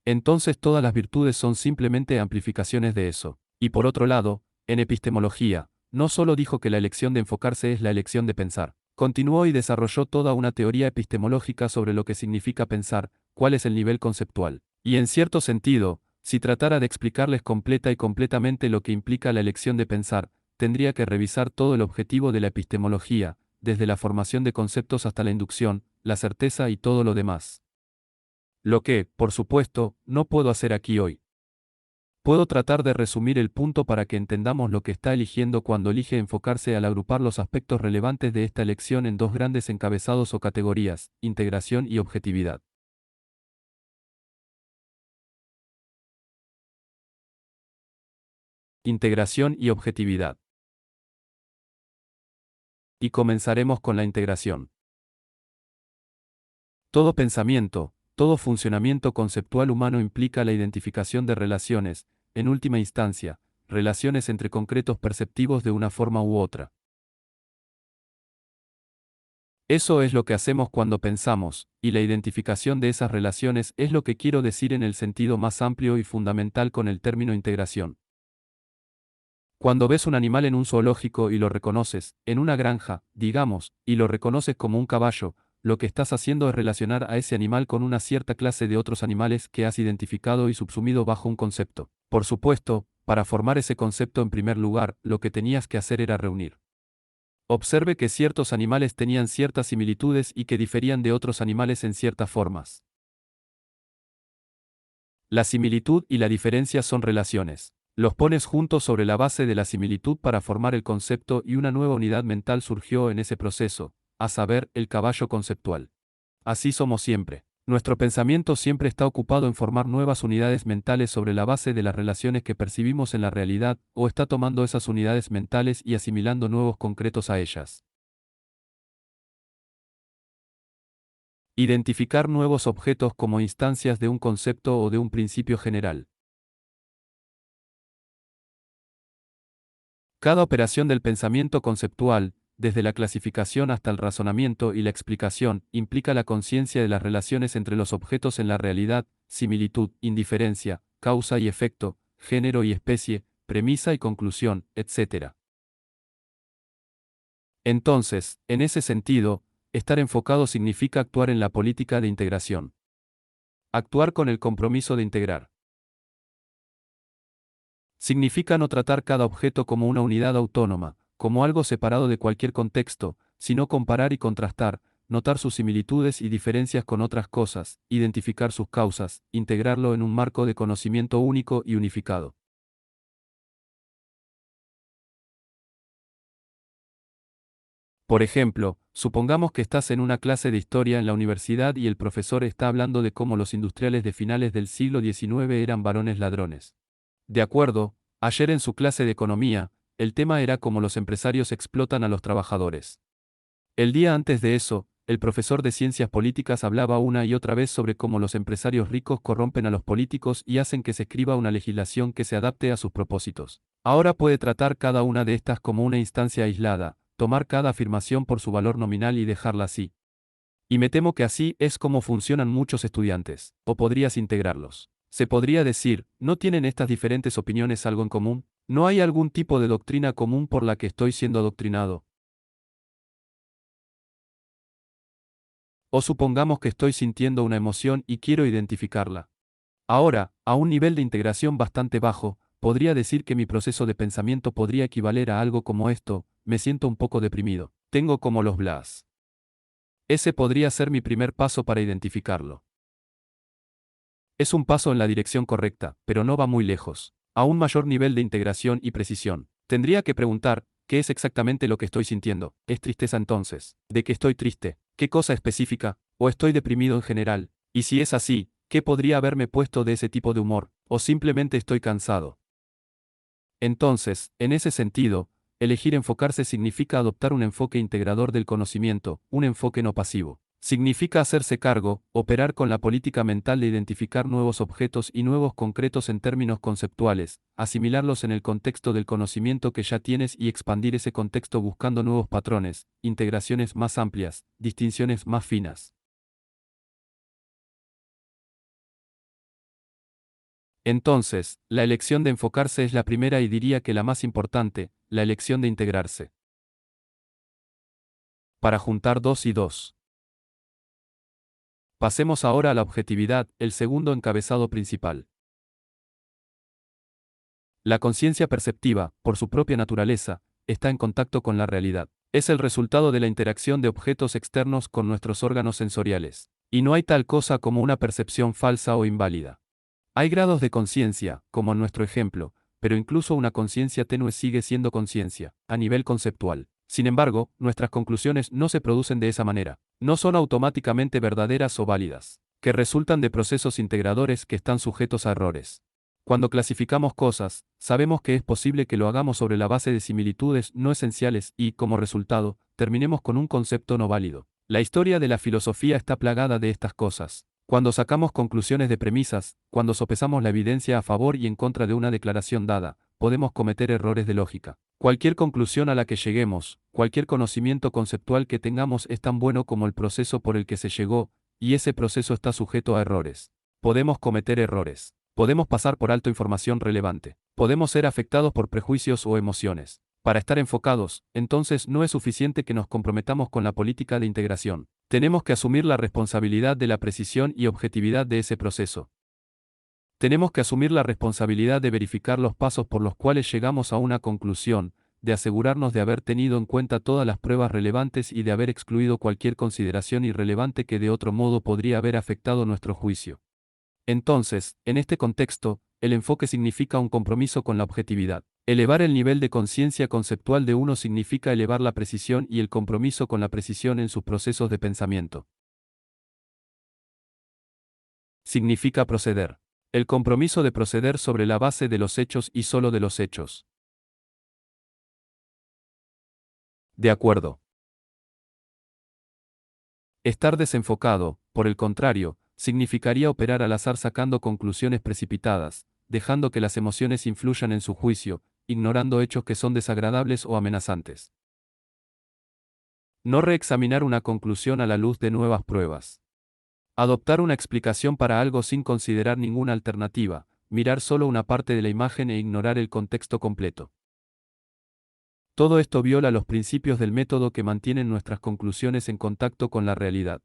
Entonces todas las virtudes son simplemente amplificaciones de eso. Y por otro lado, en epistemología, no solo dijo que la elección de enfocarse es la elección de pensar, continuó y desarrolló toda una teoría epistemológica sobre lo que significa pensar, cuál es el nivel conceptual. Y en cierto sentido, si tratara de explicarles completa y completamente lo que implica la elección de pensar, tendría que revisar todo el objetivo de la epistemología, desde la formación de conceptos hasta la inducción, la certeza y todo lo demás. Lo que, por supuesto, no puedo hacer aquí hoy. Puedo tratar de resumir el punto para que entendamos lo que está eligiendo cuando elige enfocarse al agrupar los aspectos relevantes de esta elección en dos grandes encabezados o categorías, integración y objetividad. Integración y objetividad. Y comenzaremos con la integración. Todo pensamiento, todo funcionamiento conceptual humano implica la identificación de relaciones, en última instancia, relaciones entre concretos perceptivos de una forma u otra. Eso es lo que hacemos cuando pensamos, y la identificación de esas relaciones es lo que quiero decir en el sentido más amplio y fundamental con el término integración. Cuando ves un animal en un zoológico y lo reconoces, en una granja, digamos, y lo reconoces como un caballo, lo que estás haciendo es relacionar a ese animal con una cierta clase de otros animales que has identificado y subsumido bajo un concepto. Por supuesto, para formar ese concepto en primer lugar, lo que tenías que hacer era reunir. Observe que ciertos animales tenían ciertas similitudes y que diferían de otros animales en ciertas formas. La similitud y la diferencia son relaciones. Los pones juntos sobre la base de la similitud para formar el concepto y una nueva unidad mental surgió en ese proceso, a saber, el caballo conceptual. Así somos siempre. Nuestro pensamiento siempre está ocupado en formar nuevas unidades mentales sobre la base de las relaciones que percibimos en la realidad, o está tomando esas unidades mentales y asimilando nuevos concretos a ellas. Identificar nuevos objetos como instancias de un concepto o de un principio general. Cada operación del pensamiento conceptual, desde la clasificación hasta el razonamiento y la explicación, implica la conciencia de las relaciones entre los objetos en la realidad, similitud, indiferencia, causa y efecto, género y especie, premisa y conclusión, etc. Entonces, en ese sentido, estar enfocado significa actuar en la política de integración. Actuar con el compromiso de integrar. Significa no tratar cada objeto como una unidad autónoma, como algo separado de cualquier contexto, sino comparar y contrastar, notar sus similitudes y diferencias con otras cosas, identificar sus causas, integrarlo en un marco de conocimiento único y unificado. Por ejemplo, supongamos que estás en una clase de historia en la universidad y el profesor está hablando de cómo los industriales de finales del siglo XIX eran varones ladrones. De acuerdo, ayer en su clase de economía, el tema era cómo los empresarios explotan a los trabajadores. El día antes de eso, el profesor de ciencias políticas hablaba una y otra vez sobre cómo los empresarios ricos corrompen a los políticos y hacen que se escriba una legislación que se adapte a sus propósitos. Ahora puede tratar cada una de estas como una instancia aislada, tomar cada afirmación por su valor nominal y dejarla así. Y me temo que así es como funcionan muchos estudiantes, o podrías integrarlos. Se podría decir, ¿no tienen estas diferentes opiniones algo en común? ¿No hay algún tipo de doctrina común por la que estoy siendo adoctrinado? O supongamos que estoy sintiendo una emoción y quiero identificarla. Ahora, a un nivel de integración bastante bajo, podría decir que mi proceso de pensamiento podría equivaler a algo como esto: me siento un poco deprimido. Tengo como los blas. Ese podría ser mi primer paso para identificarlo. Es un paso en la dirección correcta, pero no va muy lejos. A un mayor nivel de integración y precisión, tendría que preguntar, ¿qué es exactamente lo que estoy sintiendo? ¿Es tristeza entonces? ¿De qué estoy triste? ¿Qué cosa específica? ¿O estoy deprimido en general? Y si es así, ¿qué podría haberme puesto de ese tipo de humor? ¿O simplemente estoy cansado? Entonces, en ese sentido, elegir enfocarse significa adoptar un enfoque integrador del conocimiento, un enfoque no pasivo. Significa hacerse cargo, operar con la política mental de identificar nuevos objetos y nuevos concretos en términos conceptuales, asimilarlos en el contexto del conocimiento que ya tienes y expandir ese contexto buscando nuevos patrones, integraciones más amplias, distinciones más finas. Entonces, la elección de enfocarse es la primera y diría que la más importante, la elección de integrarse. Para juntar dos y dos. Pasemos ahora a la objetividad, el segundo encabezado principal. La conciencia perceptiva, por su propia naturaleza, está en contacto con la realidad. Es el resultado de la interacción de objetos externos con nuestros órganos sensoriales. Y no hay tal cosa como una percepción falsa o inválida. Hay grados de conciencia, como en nuestro ejemplo, pero incluso una conciencia tenue sigue siendo conciencia, a nivel conceptual. Sin embargo, nuestras conclusiones no se producen de esa manera. No son automáticamente verdaderas o válidas, que resultan de procesos integradores que están sujetos a errores. Cuando clasificamos cosas, sabemos que es posible que lo hagamos sobre la base de similitudes no esenciales y, como resultado, terminemos con un concepto no válido. La historia de la filosofía está plagada de estas cosas. Cuando sacamos conclusiones de premisas, cuando sopesamos la evidencia a favor y en contra de una declaración dada, podemos cometer errores de lógica. Cualquier conclusión a la que lleguemos, cualquier conocimiento conceptual que tengamos es tan bueno como el proceso por el que se llegó, y ese proceso está sujeto a errores. Podemos cometer errores. Podemos pasar por alto información relevante. Podemos ser afectados por prejuicios o emociones. Para estar enfocados, entonces no es suficiente que nos comprometamos con la política de integración. Tenemos que asumir la responsabilidad de la precisión y objetividad de ese proceso. Tenemos que asumir la responsabilidad de verificar los pasos por los cuales llegamos a una conclusión, de asegurarnos de haber tenido en cuenta todas las pruebas relevantes y de haber excluido cualquier consideración irrelevante que de otro modo podría haber afectado nuestro juicio. Entonces, en este contexto, el enfoque significa un compromiso con la objetividad. Elevar el nivel de conciencia conceptual de uno significa elevar la precisión y el compromiso con la precisión en sus procesos de pensamiento. Significa proceder. El compromiso de proceder sobre la base de los hechos y solo de los hechos. De acuerdo. Estar desenfocado, por el contrario, significaría operar al azar sacando conclusiones precipitadas, dejando que las emociones influyan en su juicio, ignorando hechos que son desagradables o amenazantes. No reexaminar una conclusión a la luz de nuevas pruebas. Adoptar una explicación para algo sin considerar ninguna alternativa, mirar solo una parte de la imagen e ignorar el contexto completo. Todo esto viola los principios del método que mantienen nuestras conclusiones en contacto con la realidad.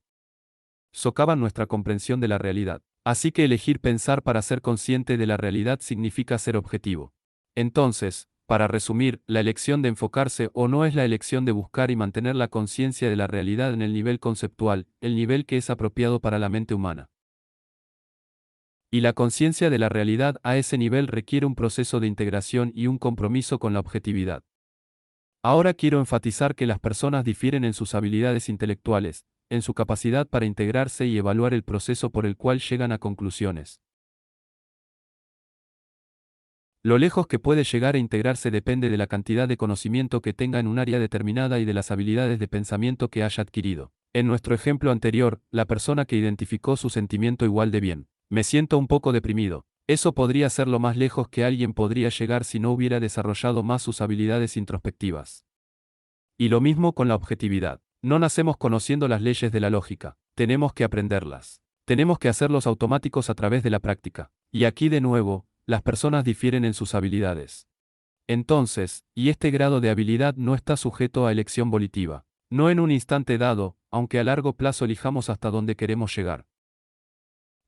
Socavan nuestra comprensión de la realidad. Así que elegir pensar para ser consciente de la realidad significa ser objetivo. Entonces, para resumir, la elección de enfocarse o no es la elección de buscar y mantener la conciencia de la realidad en el nivel conceptual, el nivel que es apropiado para la mente humana. Y la conciencia de la realidad a ese nivel requiere un proceso de integración y un compromiso con la objetividad. Ahora quiero enfatizar que las personas difieren en sus habilidades intelectuales, en su capacidad para integrarse y evaluar el proceso por el cual llegan a conclusiones. Lo lejos que puede llegar a integrarse depende de la cantidad de conocimiento que tenga en un área determinada y de las habilidades de pensamiento que haya adquirido. En nuestro ejemplo anterior, la persona que identificó su sentimiento igual de bien. Me siento un poco deprimido. Eso podría ser lo más lejos que alguien podría llegar si no hubiera desarrollado más sus habilidades introspectivas. Y lo mismo con la objetividad. No nacemos conociendo las leyes de la lógica. Tenemos que aprenderlas. Tenemos que hacerlos automáticos a través de la práctica. Y aquí de nuevo, las personas difieren en sus habilidades. Entonces, y este grado de habilidad no está sujeto a elección volitiva. No en un instante dado, aunque a largo plazo elijamos hasta dónde queremos llegar.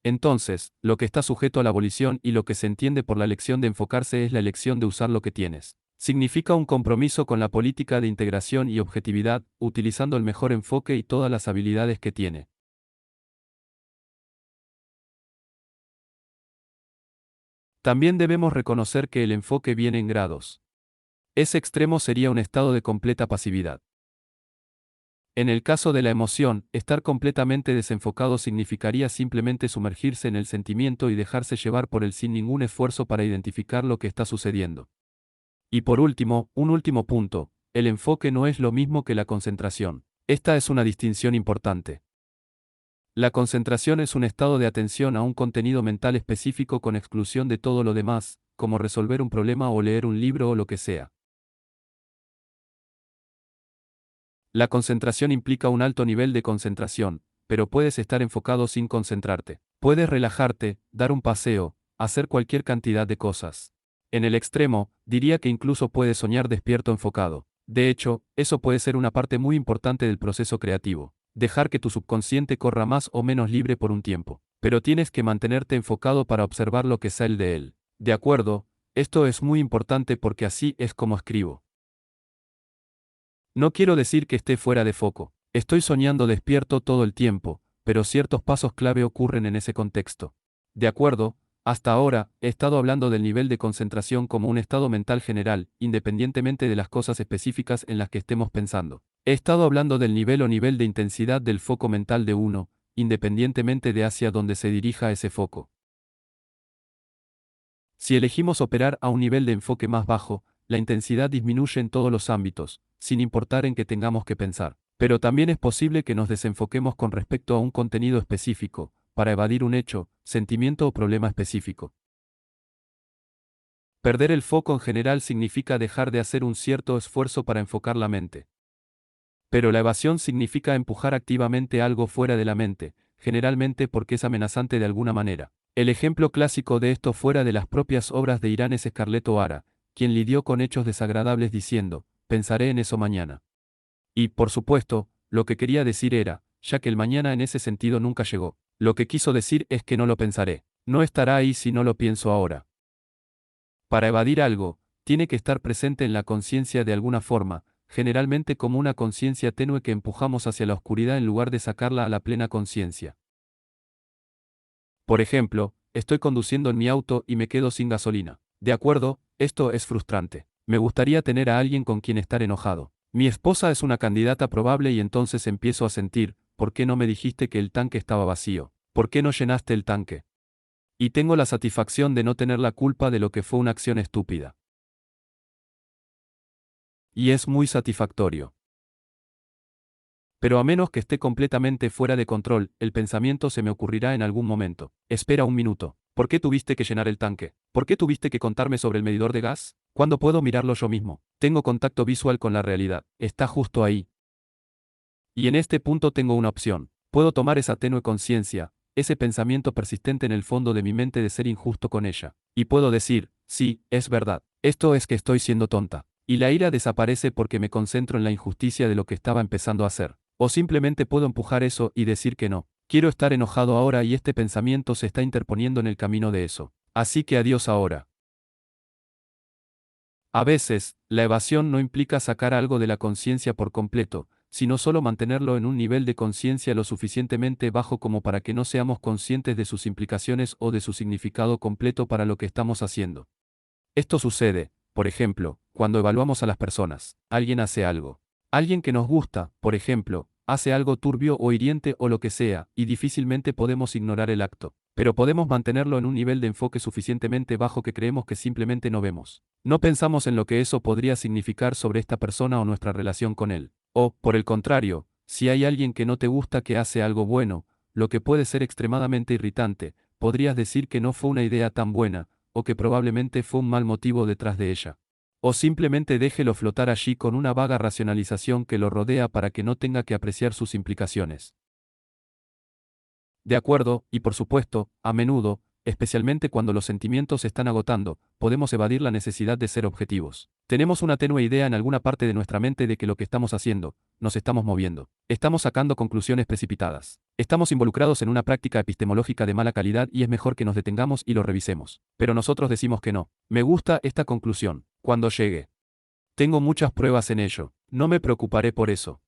Entonces, lo que está sujeto a la volición y lo que se entiende por la elección de enfocarse es la elección de usar lo que tienes. Significa un compromiso con la política de integración y objetividad, utilizando el mejor enfoque y todas las habilidades que tiene. También debemos reconocer que el enfoque viene en grados. Ese extremo sería un estado de completa pasividad. En el caso de la emoción, estar completamente desenfocado significaría simplemente sumergirse en el sentimiento y dejarse llevar por él sin ningún esfuerzo para identificar lo que está sucediendo. Y por último, un último punto, el enfoque no es lo mismo que la concentración. Esta es una distinción importante. La concentración es un estado de atención a un contenido mental específico con exclusión de todo lo demás, como resolver un problema o leer un libro o lo que sea. La concentración implica un alto nivel de concentración, pero puedes estar enfocado sin concentrarte. Puedes relajarte, dar un paseo, hacer cualquier cantidad de cosas. En el extremo, diría que incluso puedes soñar despierto enfocado. De hecho, eso puede ser una parte muy importante del proceso creativo. Dejar que tu subconsciente corra más o menos libre por un tiempo. Pero tienes que mantenerte enfocado para observar lo que sale de él. De acuerdo, esto es muy importante porque así es como escribo. No quiero decir que esté fuera de foco. Estoy soñando despierto todo el tiempo, pero ciertos pasos clave ocurren en ese contexto. De acuerdo, hasta ahora, he estado hablando del nivel de concentración como un estado mental general, independientemente de las cosas específicas en las que estemos pensando. He estado hablando del nivel o nivel de intensidad del foco mental de uno, independientemente de hacia dónde se dirija ese foco. Si elegimos operar a un nivel de enfoque más bajo, la intensidad disminuye en todos los ámbitos, sin importar en qué tengamos que pensar. Pero también es posible que nos desenfoquemos con respecto a un contenido específico, para evadir un hecho, sentimiento o problema específico. Perder el foco en general significa dejar de hacer un cierto esfuerzo para enfocar la mente. Pero la evasión significa empujar activamente algo fuera de la mente, generalmente porque es amenazante de alguna manera. El ejemplo clásico de esto fuera de las propias obras de Irán es Scarlett O'Hara, quien lidió con hechos desagradables diciendo, pensaré en eso mañana. Y, por supuesto, lo que quería decir era, ya que el mañana en ese sentido nunca llegó. Lo que quiso decir es que no lo pensaré. No estará ahí si no lo pienso ahora. Para evadir algo, tiene que estar presente en la conciencia de alguna forma, generalmente como una conciencia tenue que empujamos hacia la oscuridad en lugar de sacarla a la plena conciencia. Por ejemplo, estoy conduciendo en mi auto y me quedo sin gasolina. De acuerdo, esto es frustrante. Me gustaría tener a alguien con quien estar enojado. Mi esposa es una candidata probable y entonces empiezo a sentir, ¿por qué no me dijiste que el tanque estaba vacío? ¿Por qué no llenaste el tanque? Y tengo la satisfacción de no tener la culpa de lo que fue una acción estúpida. Y es muy satisfactorio. Pero a menos que esté completamente fuera de control, el pensamiento se me ocurrirá en algún momento. Espera un minuto. ¿Por qué tuviste que llenar el tanque? ¿Por qué tuviste que contarme sobre el medidor de gas? ¿Cuándo puedo mirarlo yo mismo? Tengo contacto visual con la realidad. Está justo ahí. Y en este punto tengo una opción. Puedo tomar esa tenue conciencia, ese pensamiento persistente en el fondo de mi mente de ser injusto con ella. Y puedo decir, sí, es verdad. Esto es que estoy siendo tonta. Y la ira desaparece porque me concentro en la injusticia de lo que estaba empezando a hacer. O simplemente puedo empujar eso y decir que no. Quiero estar enojado ahora y este pensamiento se está interponiendo en el camino de eso. Así que adiós ahora. A veces, la evasión no implica sacar algo de la conciencia por completo, sino solo mantenerlo en un nivel de conciencia lo suficientemente bajo como para que no seamos conscientes de sus implicaciones o de su significado completo para lo que estamos haciendo. Esto sucede, por ejemplo, cuando evaluamos a las personas. Alguien hace algo. Alguien que nos gusta, por ejemplo, hace algo turbio o hiriente o lo que sea, y difícilmente podemos ignorar el acto. Pero podemos mantenerlo en un nivel de enfoque suficientemente bajo que creemos que simplemente no vemos. No pensamos en lo que eso podría significar sobre esta persona o nuestra relación con él. O, por el contrario, si hay alguien que no te gusta que hace algo bueno, lo que puede ser extremadamente irritante, podrías decir que no fue una idea tan buena, o que probablemente fue un mal motivo detrás de ella. O simplemente déjelo flotar allí con una vaga racionalización que lo rodea para que no tenga que apreciar sus implicaciones. De acuerdo, y por supuesto, a menudo, especialmente cuando los sentimientos se están agotando, podemos evadir la necesidad de ser objetivos. Tenemos una tenue idea en alguna parte de nuestra mente de que lo que estamos haciendo, nos estamos moviendo. Estamos sacando conclusiones precipitadas. Estamos involucrados en una práctica epistemológica de mala calidad y es mejor que nos detengamos y lo revisemos. Pero nosotros decimos que no. Me gusta esta conclusión. Cuando llegue. Tengo muchas pruebas en ello. No me preocuparé por eso.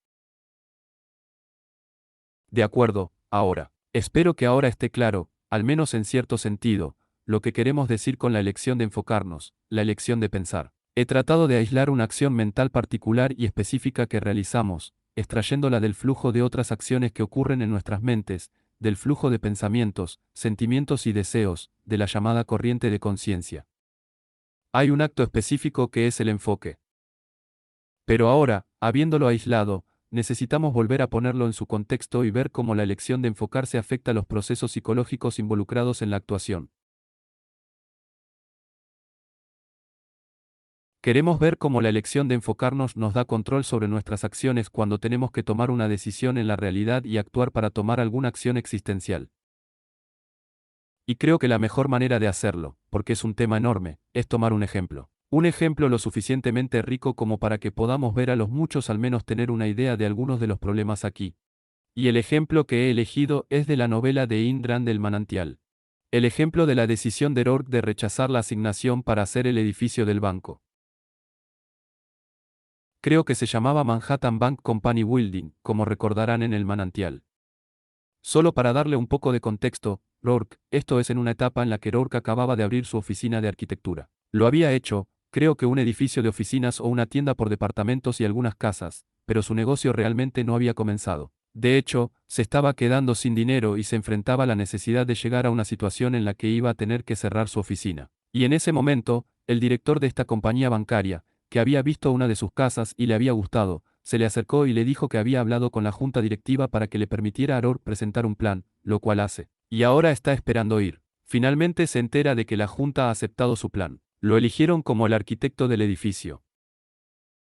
De acuerdo, ahora. Espero que ahora esté claro, al menos en cierto sentido, lo que queremos decir con la elección de enfocarnos, la elección de pensar. He tratado de aislar una acción mental particular y específica que realizamos, extrayéndola del flujo de otras acciones que ocurren en nuestras mentes, del flujo de pensamientos, sentimientos y deseos, de la llamada corriente de conciencia. Hay un acto específico que es el enfoque. Pero ahora, habiéndolo aislado, necesitamos volver a ponerlo en su contexto y ver cómo la elección de enfocarse afecta los procesos psicológicos involucrados en la actuación. Queremos ver cómo la elección de enfocarnos nos da control sobre nuestras acciones cuando tenemos que tomar una decisión en la realidad y actuar para tomar alguna acción existencial. Y creo que la mejor manera de hacerlo, porque es un tema enorme, es tomar un ejemplo. Un ejemplo lo suficientemente rico como para que podamos ver a los muchos al menos tener una idea de algunos de los problemas aquí. Y el ejemplo que he elegido es de la novela de Ayn Rand del manantial. El ejemplo de la decisión de Rourke de rechazar la asignación para hacer el edificio del banco. Creo que se llamaba Manhattan Bank Company Building, como recordarán en el manantial. Solo para darle un poco de contexto, Rourke, esto es en una etapa en la que Rourke acababa de abrir su oficina de arquitectura. Lo había hecho, creo que un edificio de oficinas o una tienda por departamentos y algunas casas, pero su negocio realmente no había comenzado. De hecho, se estaba quedando sin dinero y se enfrentaba a la necesidad de llegar a una situación en la que iba a tener que cerrar su oficina. Y en ese momento, el director de esta compañía bancaria, que había visto una de sus casas y le había gustado, se le acercó y le dijo que había hablado con la junta directiva para que le permitiera a Rourke presentar un plan, lo cual hace. Y ahora está esperando ir. Finalmente se entera de que la junta ha aceptado su plan. Lo eligieron como el arquitecto del edificio.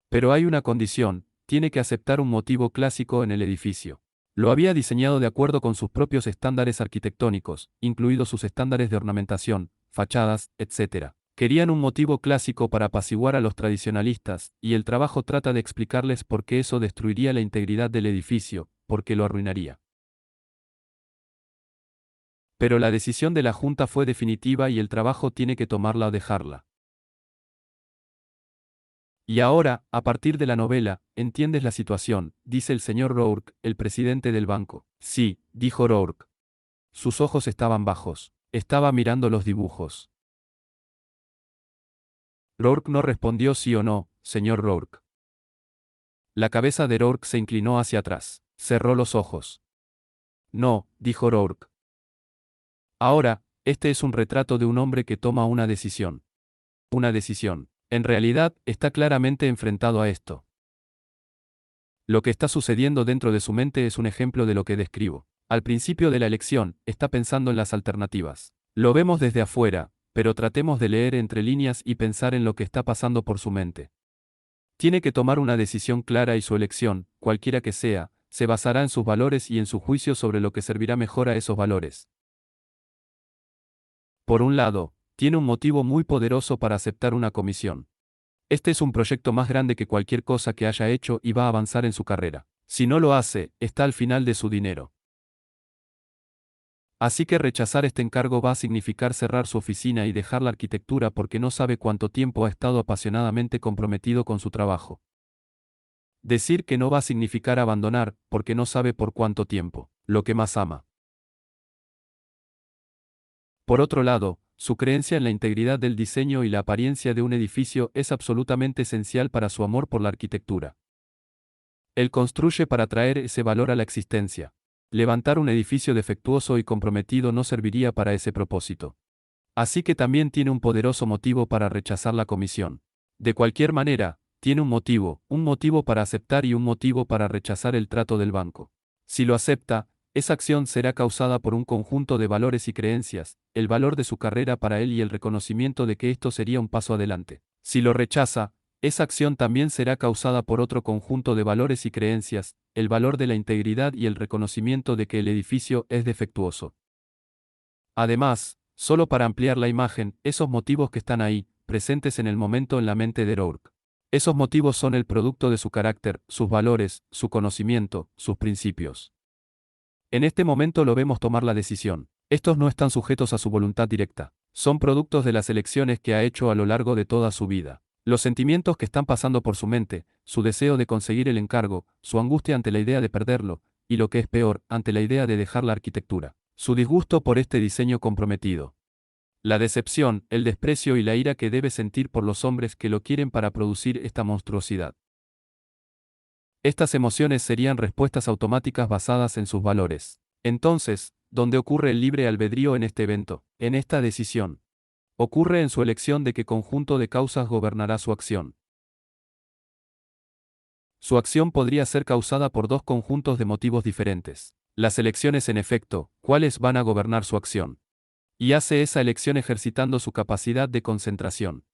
Pero hay una condición, tiene que aceptar un motivo clásico en el edificio. Lo había diseñado de acuerdo con sus propios estándares arquitectónicos, incluidos sus estándares de ornamentación, fachadas, etc. Querían un motivo clásico para apaciguar a los tradicionalistas, y el trabajo trata de explicarles por qué eso destruiría la integridad del edificio, por qué lo arruinaría. Pero la decisión de la Junta fue definitiva y el trabajo tiene que tomarla o dejarla. Y ahora, a partir de la novela, entiendes la situación, dice el señor Rourke, el presidente del banco. Sí, dijo Rourke. Sus ojos estaban bajos. Estaba mirando los dibujos. Rourke no respondió sí o no, señor Rourke. La cabeza de Rourke se inclinó hacia atrás. Cerró los ojos. No, dijo Rourke. Ahora, este es un retrato de un hombre que toma una decisión. Una decisión. En realidad, está claramente enfrentado a esto. Lo que está sucediendo dentro de su mente es un ejemplo de lo que describo. Al principio de la elección, está pensando en las alternativas. Lo vemos desde afuera, pero tratemos de leer entre líneas y pensar en lo que está pasando por su mente. Tiene que tomar una decisión clara y su elección, cualquiera que sea, se basará en sus valores y en su juicio sobre lo que servirá mejor a esos valores. Por un lado, tiene un motivo muy poderoso para aceptar una comisión. Este es un proyecto más grande que cualquier cosa que haya hecho y va a avanzar en su carrera. Si no lo hace, está al final de su dinero. Así que rechazar este encargo va a significar cerrar su oficina y dejar la arquitectura porque no sabe cuánto tiempo ha estado apasionadamente comprometido con su trabajo. Decir que no va a significar abandonar, porque no sabe por cuánto tiempo, lo que más ama. Por otro lado, su creencia en la integridad del diseño y la apariencia de un edificio es absolutamente esencial para su amor por la arquitectura. Él construye para traer ese valor a la existencia. Levantar un edificio defectuoso y comprometido no serviría para ese propósito. Así que también tiene un poderoso motivo para rechazar la comisión. De cualquier manera, tiene un motivo para aceptar y un motivo para rechazar el trato del banco. Si lo acepta, esa acción será causada por un conjunto de valores y creencias, el valor de su carrera para él y el reconocimiento de que esto sería un paso adelante. Si lo rechaza, esa acción también será causada por otro conjunto de valores y creencias, el valor de la integridad y el reconocimiento de que el edificio es defectuoso. Además, solo para ampliar la imagen, esos motivos que están ahí, presentes en el momento en la mente de Rourke. Esos motivos son el producto de su carácter, sus valores, su conocimiento, sus principios. En este momento lo vemos tomar la decisión. Estos no están sujetos a su voluntad directa. Son productos de las elecciones que ha hecho a lo largo de toda su vida. Los sentimientos que están pasando por su mente, su deseo de conseguir el encargo, su angustia ante la idea de perderlo, y lo que es peor, ante la idea de dejar la arquitectura. Su disgusto por este diseño comprometido. La decepción, el desprecio y la ira que debe sentir por los hombres que lo quieren para producir esta monstruosidad. Estas emociones serían respuestas automáticas basadas en sus valores. Entonces, ¿dónde ocurre el libre albedrío en este evento, en esta decisión? Ocurre en su elección de qué conjunto de causas gobernará su acción. Su acción podría ser causada por dos conjuntos de motivos diferentes. Las elecciones, en efecto, ¿cuáles van a gobernar su acción? Y hace esa elección ejercitando su capacidad de concentración.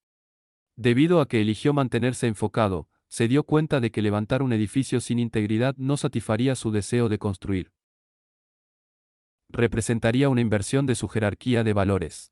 Debido a que eligió mantenerse enfocado, se dio cuenta de que levantar un edificio sin integridad no satisfaría su deseo de construir. Representaría una inversión de su jerarquía de valores.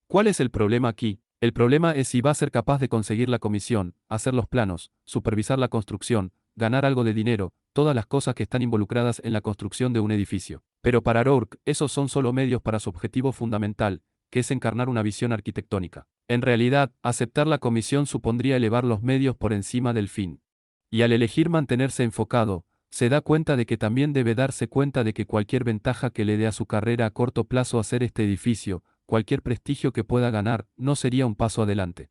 ¿Cuál es el problema aquí? El problema es si va a ser capaz de conseguir la comisión, hacer los planos, supervisar la construcción, ganar algo de dinero, todas las cosas que están involucradas en la construcción de un edificio. Pero para Rourke, esos son solo medios para su objetivo fundamental, que es encarnar una visión arquitectónica. En realidad, aceptar la comisión supondría elevar los medios por encima del fin. Y al elegir mantenerse enfocado, se da cuenta de que también debe darse cuenta de que cualquier ventaja que le dé a su carrera a corto plazo hacer este edificio, cualquier prestigio que pueda ganar, no sería un paso adelante.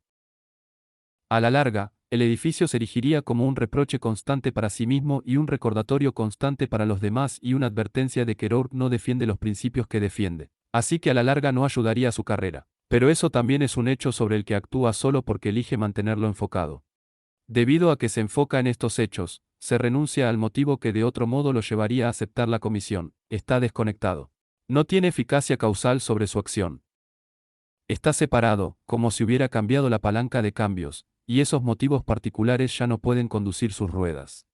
A la larga, el edificio se erigiría como un reproche constante para sí mismo y un recordatorio constante para los demás y una advertencia de que Rourke no defiende los principios que defiende. Así que a la larga no ayudaría a su carrera. Pero eso también es un hecho sobre el que actúa solo porque elige mantenerlo enfocado. Debido a que se enfoca en estos hechos, se renuncia al motivo que de otro modo lo llevaría a aceptar la comisión. Está desconectado. No tiene eficacia causal sobre su acción. Está separado, como si hubiera cambiado la palanca de cambios, y esos motivos particulares ya no pueden conducir sus ruedas.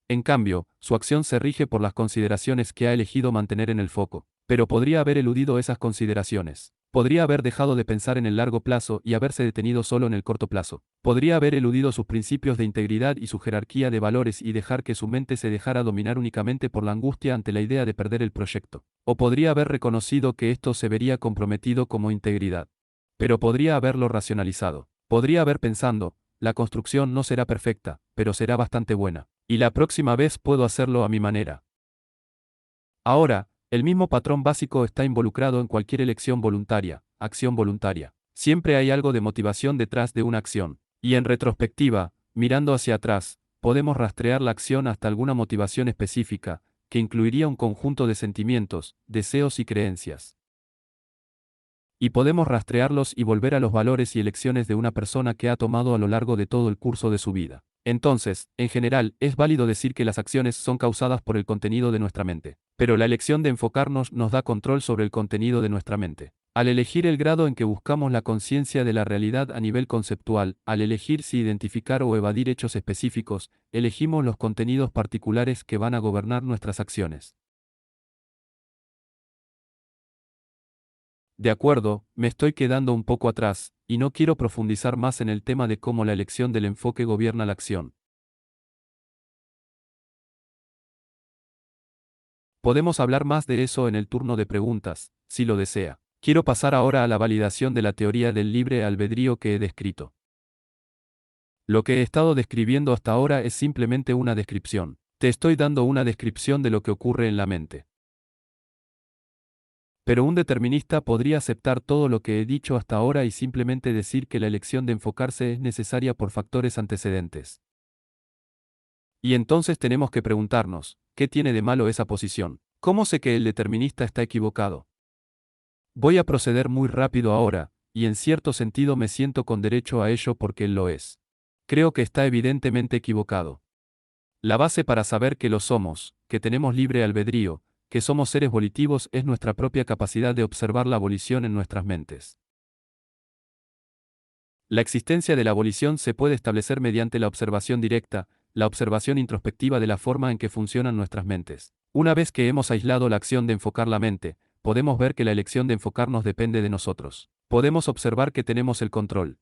En cambio, su acción se rige por las consideraciones que ha elegido mantener en el foco, pero podría haber eludido esas consideraciones. Podría haber dejado de pensar en el largo plazo y haberse detenido solo en el corto plazo. Podría haber eludido sus principios de integridad y su jerarquía de valores y dejar que su mente se dejara dominar únicamente por la angustia ante la idea de perder el proyecto. O podría haber reconocido que esto se vería comprometido como integridad. Pero podría haberlo racionalizado. Podría haber pensado, la construcción no será perfecta, pero será bastante buena. Y la próxima vez puedo hacerlo a mi manera. Ahora, el mismo patrón básico está involucrado en cualquier elección voluntaria, acción voluntaria. Siempre hay algo de motivación detrás de una acción. Y en retrospectiva, mirando hacia atrás, podemos rastrear la acción hasta alguna motivación específica, que incluiría un conjunto de sentimientos, deseos y creencias. Y podemos rastrearlos y volver a los valores y elecciones de una persona que ha tomado a lo largo de todo el curso de su vida. Entonces, en general, es válido decir que las acciones son causadas por el contenido de nuestra mente. Pero la elección de enfocarnos nos da control sobre el contenido de nuestra mente. Al elegir el grado en que buscamos la conciencia de la realidad a nivel conceptual, al elegir si identificar o evadir hechos específicos, elegimos los contenidos particulares que van a gobernar nuestras acciones. De acuerdo, me estoy quedando un poco atrás, y no quiero profundizar más en el tema de cómo la elección del enfoque gobierna la acción. Podemos hablar más de eso en el turno de preguntas, si lo desea. Quiero pasar ahora a la validación de la teoría del libre albedrío que he descrito. Lo que he estado describiendo hasta ahora es simplemente una descripción. Te estoy dando una descripción de lo que ocurre en la mente. Pero un determinista podría aceptar todo lo que he dicho hasta ahora y simplemente decir que la elección de enfocarse es necesaria por factores antecedentes. Y entonces tenemos que preguntarnos, ¿qué tiene de malo esa posición? ¿Cómo sé que el determinista está equivocado? Voy a proceder muy rápido ahora, y en cierto sentido me siento con derecho a ello porque él lo es. Creo que está evidentemente equivocado. La base para saber que lo somos, que tenemos libre albedrío, que somos seres volitivos es nuestra propia capacidad de observar la volición en nuestras mentes. La existencia de la volición se puede establecer mediante la observación directa, la observación introspectiva de la forma en que funcionan nuestras mentes. Una vez que hemos aislado la acción de enfocar la mente, podemos ver que la elección de enfocarnos depende de nosotros. Podemos observar que tenemos el control.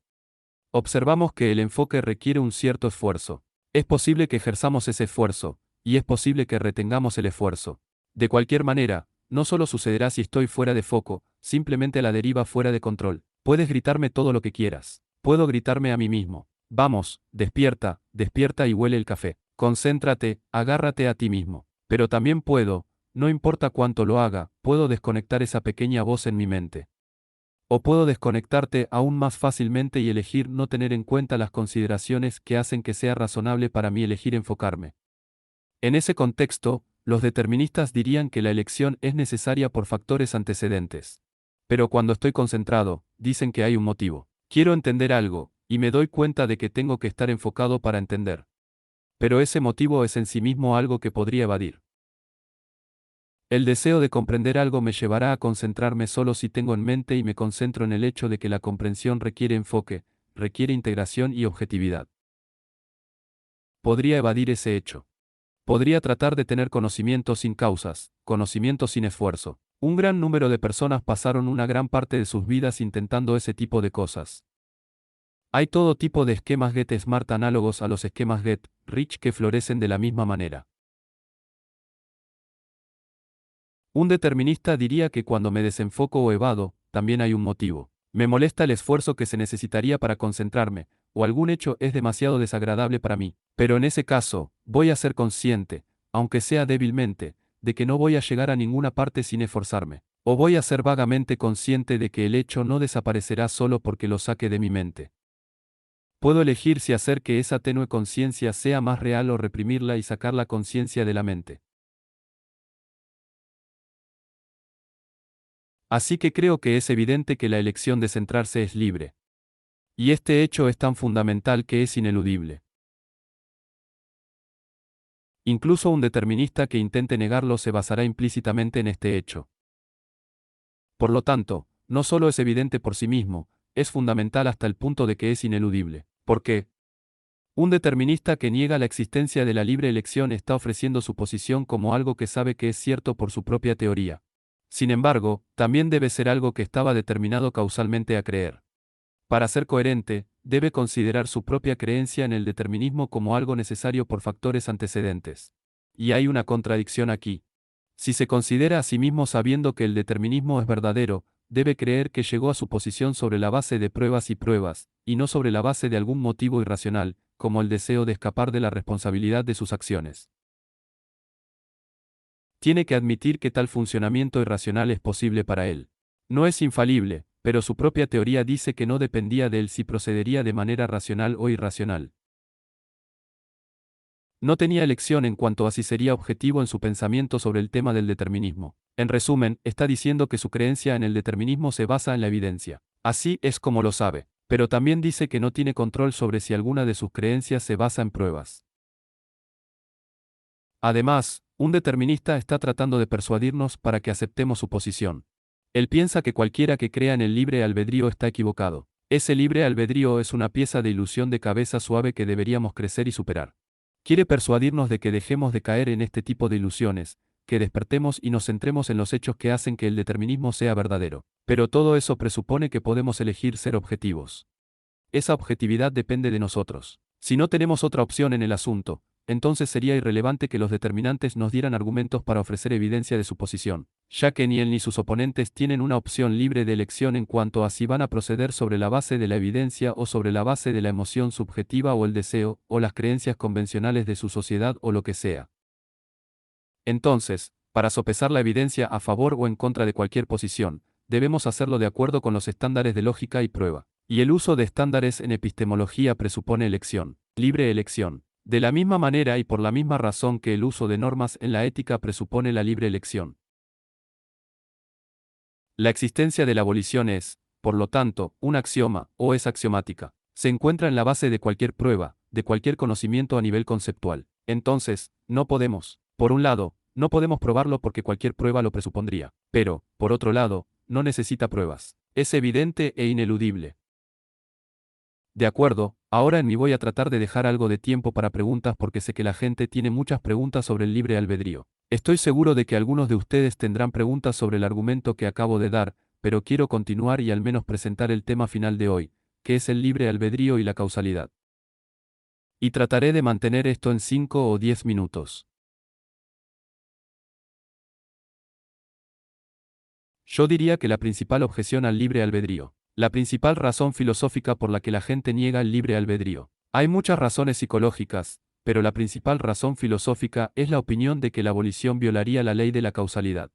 Observamos que el enfoque requiere un cierto esfuerzo. Es posible que ejerzamos ese esfuerzo, y es posible que retengamos el esfuerzo. De cualquier manera, no solo sucederá si estoy fuera de foco, simplemente a la deriva fuera de control. Puedes gritarme todo lo que quieras. Puedo gritarme a mí mismo. Vamos, despierta, despierta y huele el café. Concéntrate, agárrate a ti mismo. Pero también puedo, no importa cuánto lo haga, puedo desconectar esa pequeña voz en mi mente. O puedo desconectarte aún más fácilmente y elegir no tener en cuenta las consideraciones que hacen que sea razonable para mí elegir enfocarme. En ese contexto, los deterministas dirían que la elección es necesaria por factores antecedentes. Pero cuando estoy concentrado, dicen que hay un motivo. Quiero entender algo, y me doy cuenta de que tengo que estar enfocado para entender. pero ese motivo es en sí mismo algo que podría evadir. El deseo de comprender algo me llevará a concentrarme solo si tengo en mente y me concentro en el hecho de que la comprensión requiere enfoque, requiere integración y objetividad. Podría evadir ese hecho. Podría tratar de tener conocimiento sin causas, conocimiento sin esfuerzo. Un gran número de personas pasaron una gran parte de sus vidas intentando ese tipo de cosas. Hay todo tipo de esquemas Get-Smart análogos a los esquemas Get-Rich que florecen de la misma manera. Un determinista diría que cuando me desenfoco o evado, también hay un motivo. Me molesta el esfuerzo que se necesitaría para concentrarme, o algún hecho es demasiado desagradable para mí. Pero en ese caso, voy a ser consciente, aunque sea débilmente, de que no voy a llegar a ninguna parte sin esforzarme. O voy a ser vagamente consciente de que el hecho no desaparecerá solo porque lo saque de mi mente. Puedo elegir si hacer que esa tenue conciencia sea más real o reprimirla y sacar la conciencia de la mente. Así que creo que es evidente que la elección de centrarse es libre. Y este hecho es tan fundamental que es ineludible. Incluso un determinista que intente negarlo se basará implícitamente en este hecho. Por lo tanto, no solo es evidente por sí mismo, es fundamental hasta el punto de que es ineludible. ¿Por qué? Un determinista que niega la existencia de la libre elección está ofreciendo su posición como algo que sabe que es cierto por su propia teoría. Sin embargo, también debe ser algo que estaba determinado causalmente a creer. Para ser coherente, debe considerar su propia creencia en el determinismo como algo necesario por factores antecedentes. Y hay una contradicción aquí. Si se considera a sí mismo sabiendo que el determinismo es verdadero, debe creer que llegó a su posición sobre la base de pruebas, y no sobre la base de algún motivo irracional, como el deseo de escapar de la responsabilidad de sus acciones. Tiene que admitir que tal funcionamiento irracional es posible para él. No es infalible, pero su propia teoría dice que no dependía de él si procedería de manera racional o irracional. No tenía elección en cuanto a si sería objetivo en su pensamiento sobre el tema del determinismo. En resumen, está diciendo que su creencia en el determinismo se basa en la evidencia. Así es como lo sabe. Pero también dice que no tiene control sobre si alguna de sus creencias se basa en pruebas. Además, un determinista está tratando de persuadirnos para que aceptemos su posición. Él piensa que cualquiera que crea en el libre albedrío está equivocado. Ese libre albedrío es una pieza de ilusión de cabeza suave que deberíamos crecer y superar. Quiere persuadirnos de que dejemos de caer en este tipo de ilusiones, que despertemos y nos centremos en los hechos que hacen que el determinismo sea verdadero. Pero todo eso presupone que podemos elegir ser objetivos. Esa objetividad depende de nosotros. Si no tenemos otra opción en el asunto, entonces sería irrelevante que los determinantes nos dieran argumentos para ofrecer evidencia de su posición, ya que ni él ni sus oponentes tienen una opción libre de elección en cuanto a si van a proceder sobre la base de la evidencia o sobre la base de la emoción subjetiva o el deseo, o las creencias convencionales de su sociedad o lo que sea. Entonces, para sopesar la evidencia a favor o en contra de cualquier posición, debemos hacerlo de acuerdo con los estándares de lógica y prueba. Y el uso de estándares en epistemología presupone elección, libre elección. De la misma manera y por la misma razón que el uso de normas en la ética presupone la libre elección. La existencia de la abolición es, por lo tanto, un axioma, o es axiomática. Se encuentra en la base de cualquier prueba, de cualquier conocimiento a nivel conceptual. Entonces, no podemos, por un lado, no podemos probarlo porque cualquier prueba lo presupondría. Pero, por otro lado, no necesita pruebas. Es evidente e ineludible. De acuerdo, ahora en mí voy a tratar de dejar algo de tiempo para preguntas porque sé que la gente tiene muchas preguntas sobre el libre albedrío. Estoy seguro de que algunos de ustedes tendrán preguntas sobre el argumento que acabo de dar, pero quiero continuar y al menos presentar el tema final de hoy, que es el libre albedrío y la causalidad. Y trataré de mantener esto en 5 o 10 minutos. Yo diría que la principal objeción al libre albedrío, la principal razón filosófica por la que la gente niega el libre albedrío. Hay muchas razones psicológicas, pero la principal razón filosófica es la opinión de que la abolición violaría la ley de la causalidad.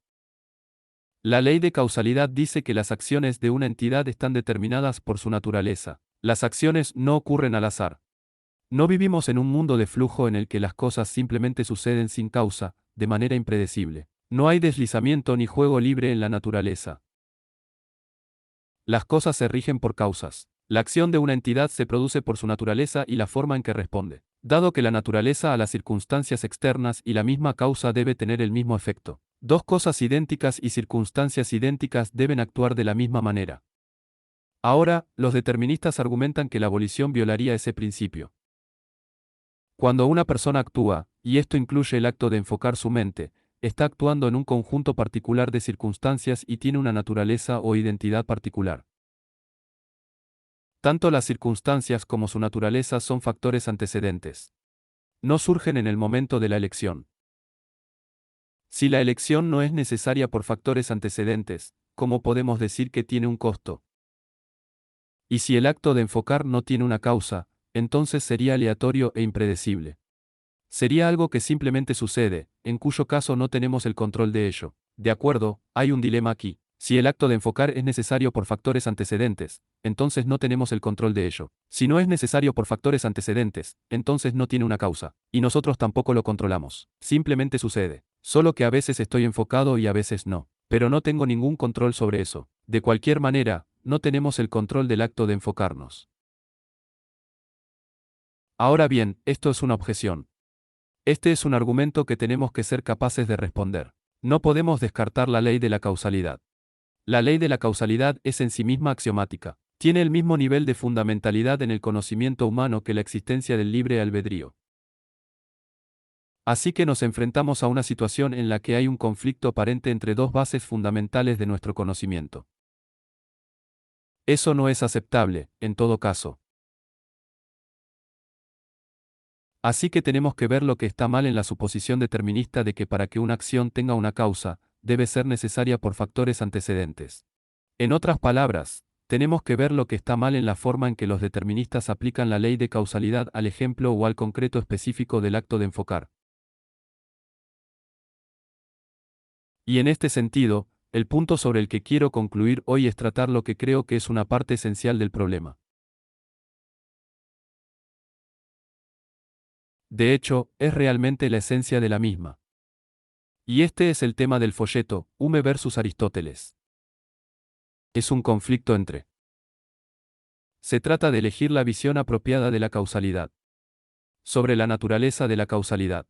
La ley de causalidad dice que las acciones de una entidad están determinadas por su naturaleza. Las acciones no ocurren al azar. No vivimos en un mundo de flujo en el que las cosas simplemente suceden sin causa, de manera impredecible. No hay deslizamiento ni juego libre en la naturaleza. Las cosas se rigen por causas. La acción de una entidad se produce por su naturaleza y la forma en que responde. dado que la naturaleza a las circunstancias externas y la misma causa debe tener el mismo efecto. Dos cosas idénticas y circunstancias idénticas deben actuar de la misma manera. Ahora, los deterministas argumentan que la abolición violaría ese principio. Cuando una persona actúa, y esto incluye el acto de enfocar su mente, está actuando en un conjunto particular de circunstancias y tiene una naturaleza o identidad particular. Tanto las circunstancias como su naturaleza son factores antecedentes. No surgen en el momento de la elección. Si la elección no es necesaria por factores antecedentes, ¿cómo podemos decir que tiene un costo? Y si el acto de enfocar no tiene una causa, entonces sería aleatorio e impredecible. Sería algo que simplemente sucede, en cuyo caso no tenemos el control de ello. De acuerdo, hay un dilema aquí. Si el acto de enfocar es necesario por factores antecedentes, entonces no tenemos el control de ello. Si no es necesario por factores antecedentes, entonces no tiene una causa, y nosotros tampoco lo controlamos. Simplemente sucede. Solo que a veces estoy enfocado y a veces no. Pero no tengo ningún control sobre eso. De cualquier manera, no tenemos el control del acto de enfocarnos. Ahora bien, esto es una objeción. Este es un argumento que tenemos que ser capaces de responder. No podemos descartar la ley de la causalidad. La ley de la causalidad es en sí misma axiomática. Tiene el mismo nivel de fundamentalidad en el conocimiento humano que la existencia del libre albedrío. Así que nos enfrentamos a una situación en la que hay un conflicto aparente entre dos bases fundamentales de nuestro conocimiento. Eso no es aceptable, en todo caso. Así que tenemos que ver lo que está mal en la suposición determinista de que para que una acción tenga una causa, debe ser necesaria por factores antecedentes. En otras palabras, tenemos que ver lo que está mal en la forma en que los deterministas aplican la ley de causalidad al ejemplo o al concreto específico del acto de enfocar. Y en este sentido, el punto sobre el que quiero concluir hoy es tratar lo que creo que es una parte esencial del problema. De hecho, es realmente la esencia de la misma. Y este es el tema del folleto, Hume versus Aristóteles. Es un conflicto entre. Se trata de elegir la visión apropiada de la causalidad. Sobre la naturaleza de la causalidad.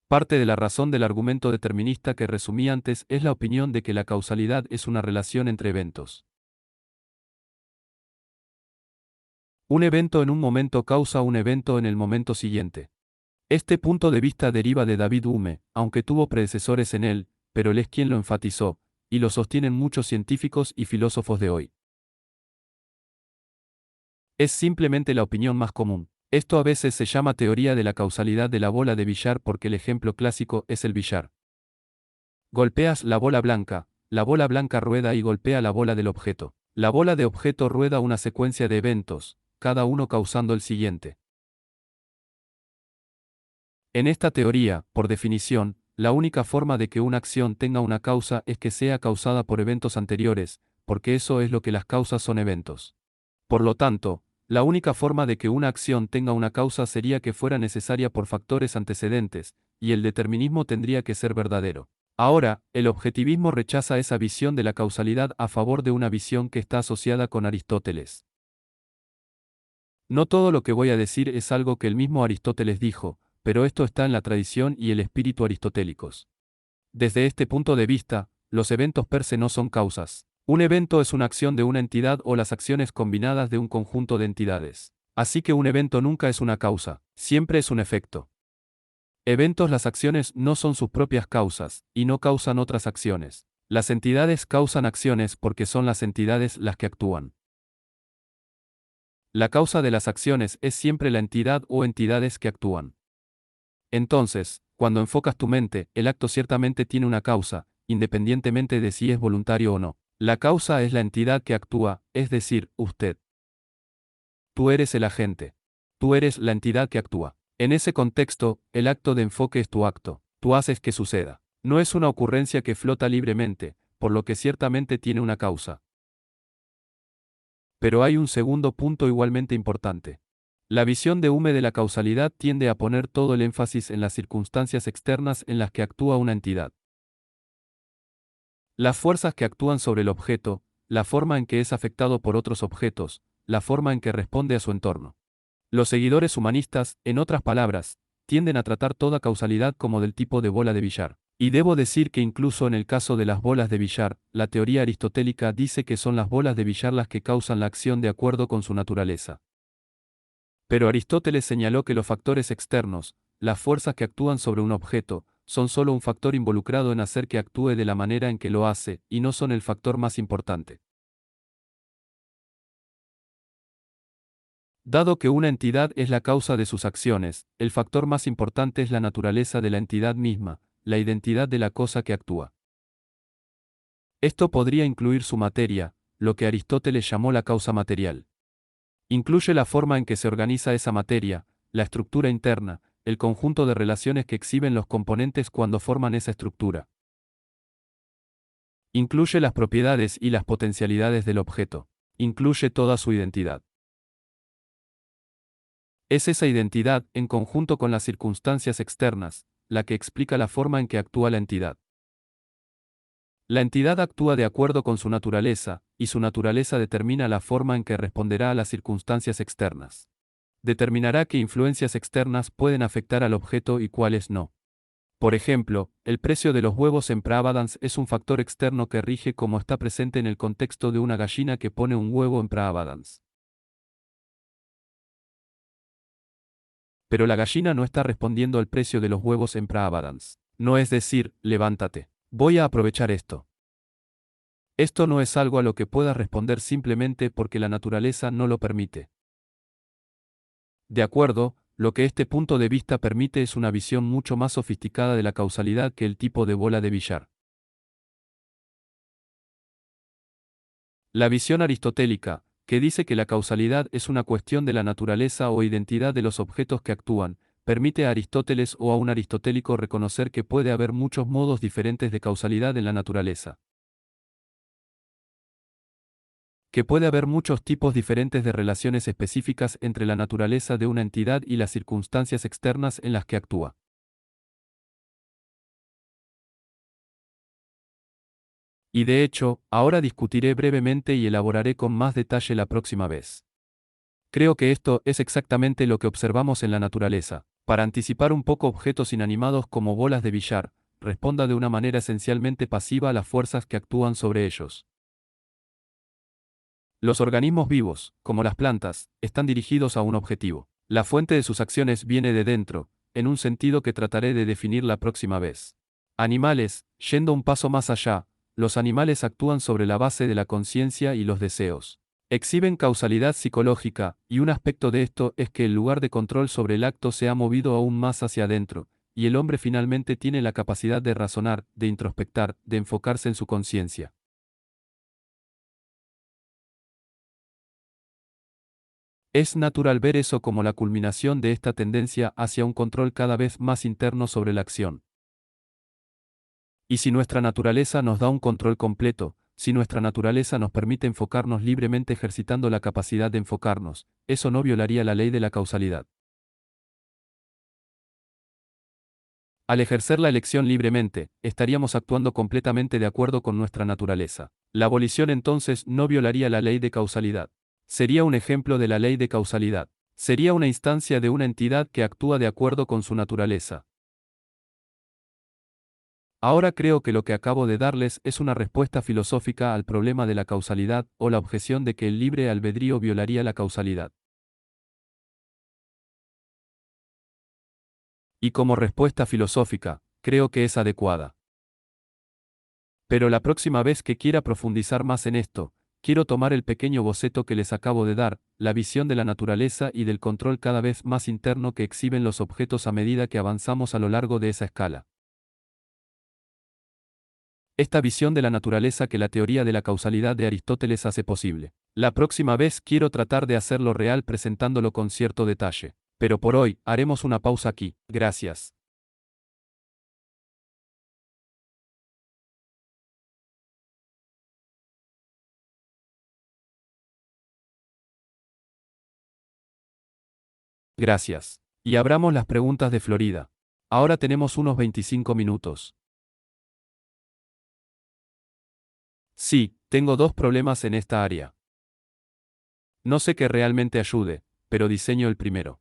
Parte de la razón del argumento determinista que resumí antes es la opinión de que la causalidad es una relación entre eventos. Un evento en un momento causa un evento en el momento siguiente. Este punto de vista deriva de David Hume, aunque tuvo predecesores en él, pero él es quien lo enfatizó, y lo sostienen muchos científicos y filósofos de hoy. Es simplemente la opinión más común. Esto a veces se llama teoría de la causalidad de la bola de billar porque el ejemplo clásico es el billar. Golpeas la bola blanca rueda y golpea la bola del objeto. La bola de objeto rueda una secuencia de eventos, cada uno causando el siguiente. En esta teoría, por definición, la única forma de que una acción tenga una causa es que sea causada por eventos anteriores, porque eso es lo que las causas son eventos. Por lo tanto, la única forma de que una acción tenga una causa sería que fuera necesaria por factores antecedentes, y el determinismo tendría que ser verdadero. Ahora, el objetivismo rechaza esa visión de la causalidad a favor de una visión que está asociada con Aristóteles. No todo lo que voy a decir es algo que el mismo Aristóteles dijo, pero esto está en la tradición y el espíritu aristotélicos. Desde este punto de vista, los eventos per se no son causas. Un evento es una acción de una entidad o las acciones combinadas de un conjunto de entidades. Así que un evento nunca es una causa, siempre es un efecto. Eventos. Las acciones no son sus propias causas, y no causan otras acciones. Las entidades causan acciones porque son las entidades las que actúan. La causa de las acciones es siempre la entidad o entidades que actúan. Entonces, cuando enfocas tu mente, el acto ciertamente tiene una causa, independientemente de si es voluntario o no. La causa es la entidad que actúa, es decir, usted. Tú eres el agente. Tú eres la entidad que actúa. En ese contexto, el acto de enfoque es tu acto. Tú haces que suceda. No es una ocurrencia que flota libremente, por lo que ciertamente tiene una causa. Pero hay un segundo punto igualmente importante. La visión de Hume de la causalidad tiende a poner todo el énfasis en las circunstancias externas en las que actúa una entidad. Las fuerzas que actúan sobre el objeto, la forma en que es afectado por otros objetos, la forma en que responde a su entorno. Los seguidores humanistas, en otras palabras, tienden a tratar toda causalidad como del tipo de bola de billar. Y debo decir que incluso en el caso de las bolas de billar, la teoría aristotélica dice que son las bolas de billar las que causan la acción de acuerdo con su naturaleza. Pero Aristóteles señaló que los factores externos, las fuerzas que actúan sobre un objeto, son solo un factor involucrado en hacer que actúe de la manera en que lo hace, y no son el factor más importante. Dado que una entidad es la causa de sus acciones, el factor más importante es la naturaleza de la entidad misma, la identidad de la cosa que actúa. Esto podría incluir su materia, lo que Aristóteles llamó la causa material. Incluye la forma en que se organiza esa materia, la estructura interna, el conjunto de relaciones que exhiben los componentes cuando forman esa estructura. Incluye las propiedades y las potencialidades del objeto. Incluye toda su identidad. Es esa identidad, en conjunto con las circunstancias externas, la que explica la forma en que actúa la entidad. La entidad actúa de acuerdo con su naturaleza, y su naturaleza determina la forma en que responderá a las circunstancias externas. Determinará qué influencias externas pueden afectar al objeto y cuáles no. Por ejemplo, el precio de los huevos en Praabhadans es un factor externo que rige cómo está presente en el contexto de una gallina que pone un huevo en Praabhadans. Pero la gallina no está respondiendo al precio de los huevos en Praabhadans. No es decir, levántate. Voy a aprovechar esto. Esto no es algo a lo que puedas responder simplemente porque la naturaleza no lo permite. De acuerdo, lo que este punto de vista permite es una visión mucho más sofisticada de la causalidad que el tipo de bola de billar. La visión aristotélica, que dice que la causalidad es una cuestión de la naturaleza o identidad de los objetos que actúan, permite a Aristóteles o a un aristotélico reconocer que puede haber muchos modos diferentes de causalidad en la naturaleza. Que puede haber muchos tipos diferentes de relaciones específicas entre la naturaleza de una entidad y las circunstancias externas en las que actúa. Y de hecho, ahora discutiré brevemente y elaboraré con más detalle la próxima vez. Creo que esto es exactamente lo que observamos en la naturaleza. Para anticipar un poco objetos inanimados como bolas de billar, responda de una manera esencialmente pasiva a las fuerzas que actúan sobre ellos. Los organismos vivos, como las plantas, están dirigidos a un objetivo. La fuente de sus acciones viene de dentro, en un sentido que trataré de definir la próxima vez. Animales, yendo un paso más allá, los animales actúan sobre la base de la conciencia y los deseos. Exhiben causalidad psicológica, y un aspecto de esto es que el lugar de control sobre el acto se ha movido aún más hacia adentro, y el hombre finalmente tiene la capacidad de razonar, de introspectar, de enfocarse en su conciencia. Es natural ver eso como la culminación de esta tendencia hacia un control cada vez más interno sobre la acción. Y si nuestra naturaleza nos da un control completo, si nuestra naturaleza nos permite enfocarnos libremente ejercitando la capacidad de enfocarnos, eso no violaría la ley de la causalidad. Al ejercer la elección libremente, estaríamos actuando completamente de acuerdo con nuestra naturaleza. La abolición entonces no violaría la ley de causalidad. Sería un ejemplo de la ley de causalidad. Sería una instancia de una entidad que actúa de acuerdo con su naturaleza. Ahora creo que lo que acabo de darles es una respuesta filosófica al problema de la causalidad o la objeción de que el libre albedrío violaría la causalidad. Y como respuesta filosófica, creo que es adecuada. Pero la próxima vez que quiera profundizar más en esto, quiero tomar el pequeño boceto que les acabo de dar, la visión de la naturaleza y del control cada vez más interno que exhiben los objetos a medida que avanzamos a lo largo de esa escala. Esta visión de la naturaleza que la teoría de la causalidad de Aristóteles hace posible. La próxima vez quiero tratar de hacerlo real presentándolo con cierto detalle. Pero por hoy, haremos una pausa aquí. Gracias. Gracias. Y abramos las preguntas de Florida. Ahora tenemos unos 25 minutos. Sí, tengo dos problemas en esta área. No sé qué realmente ayude, pero diseño el primero.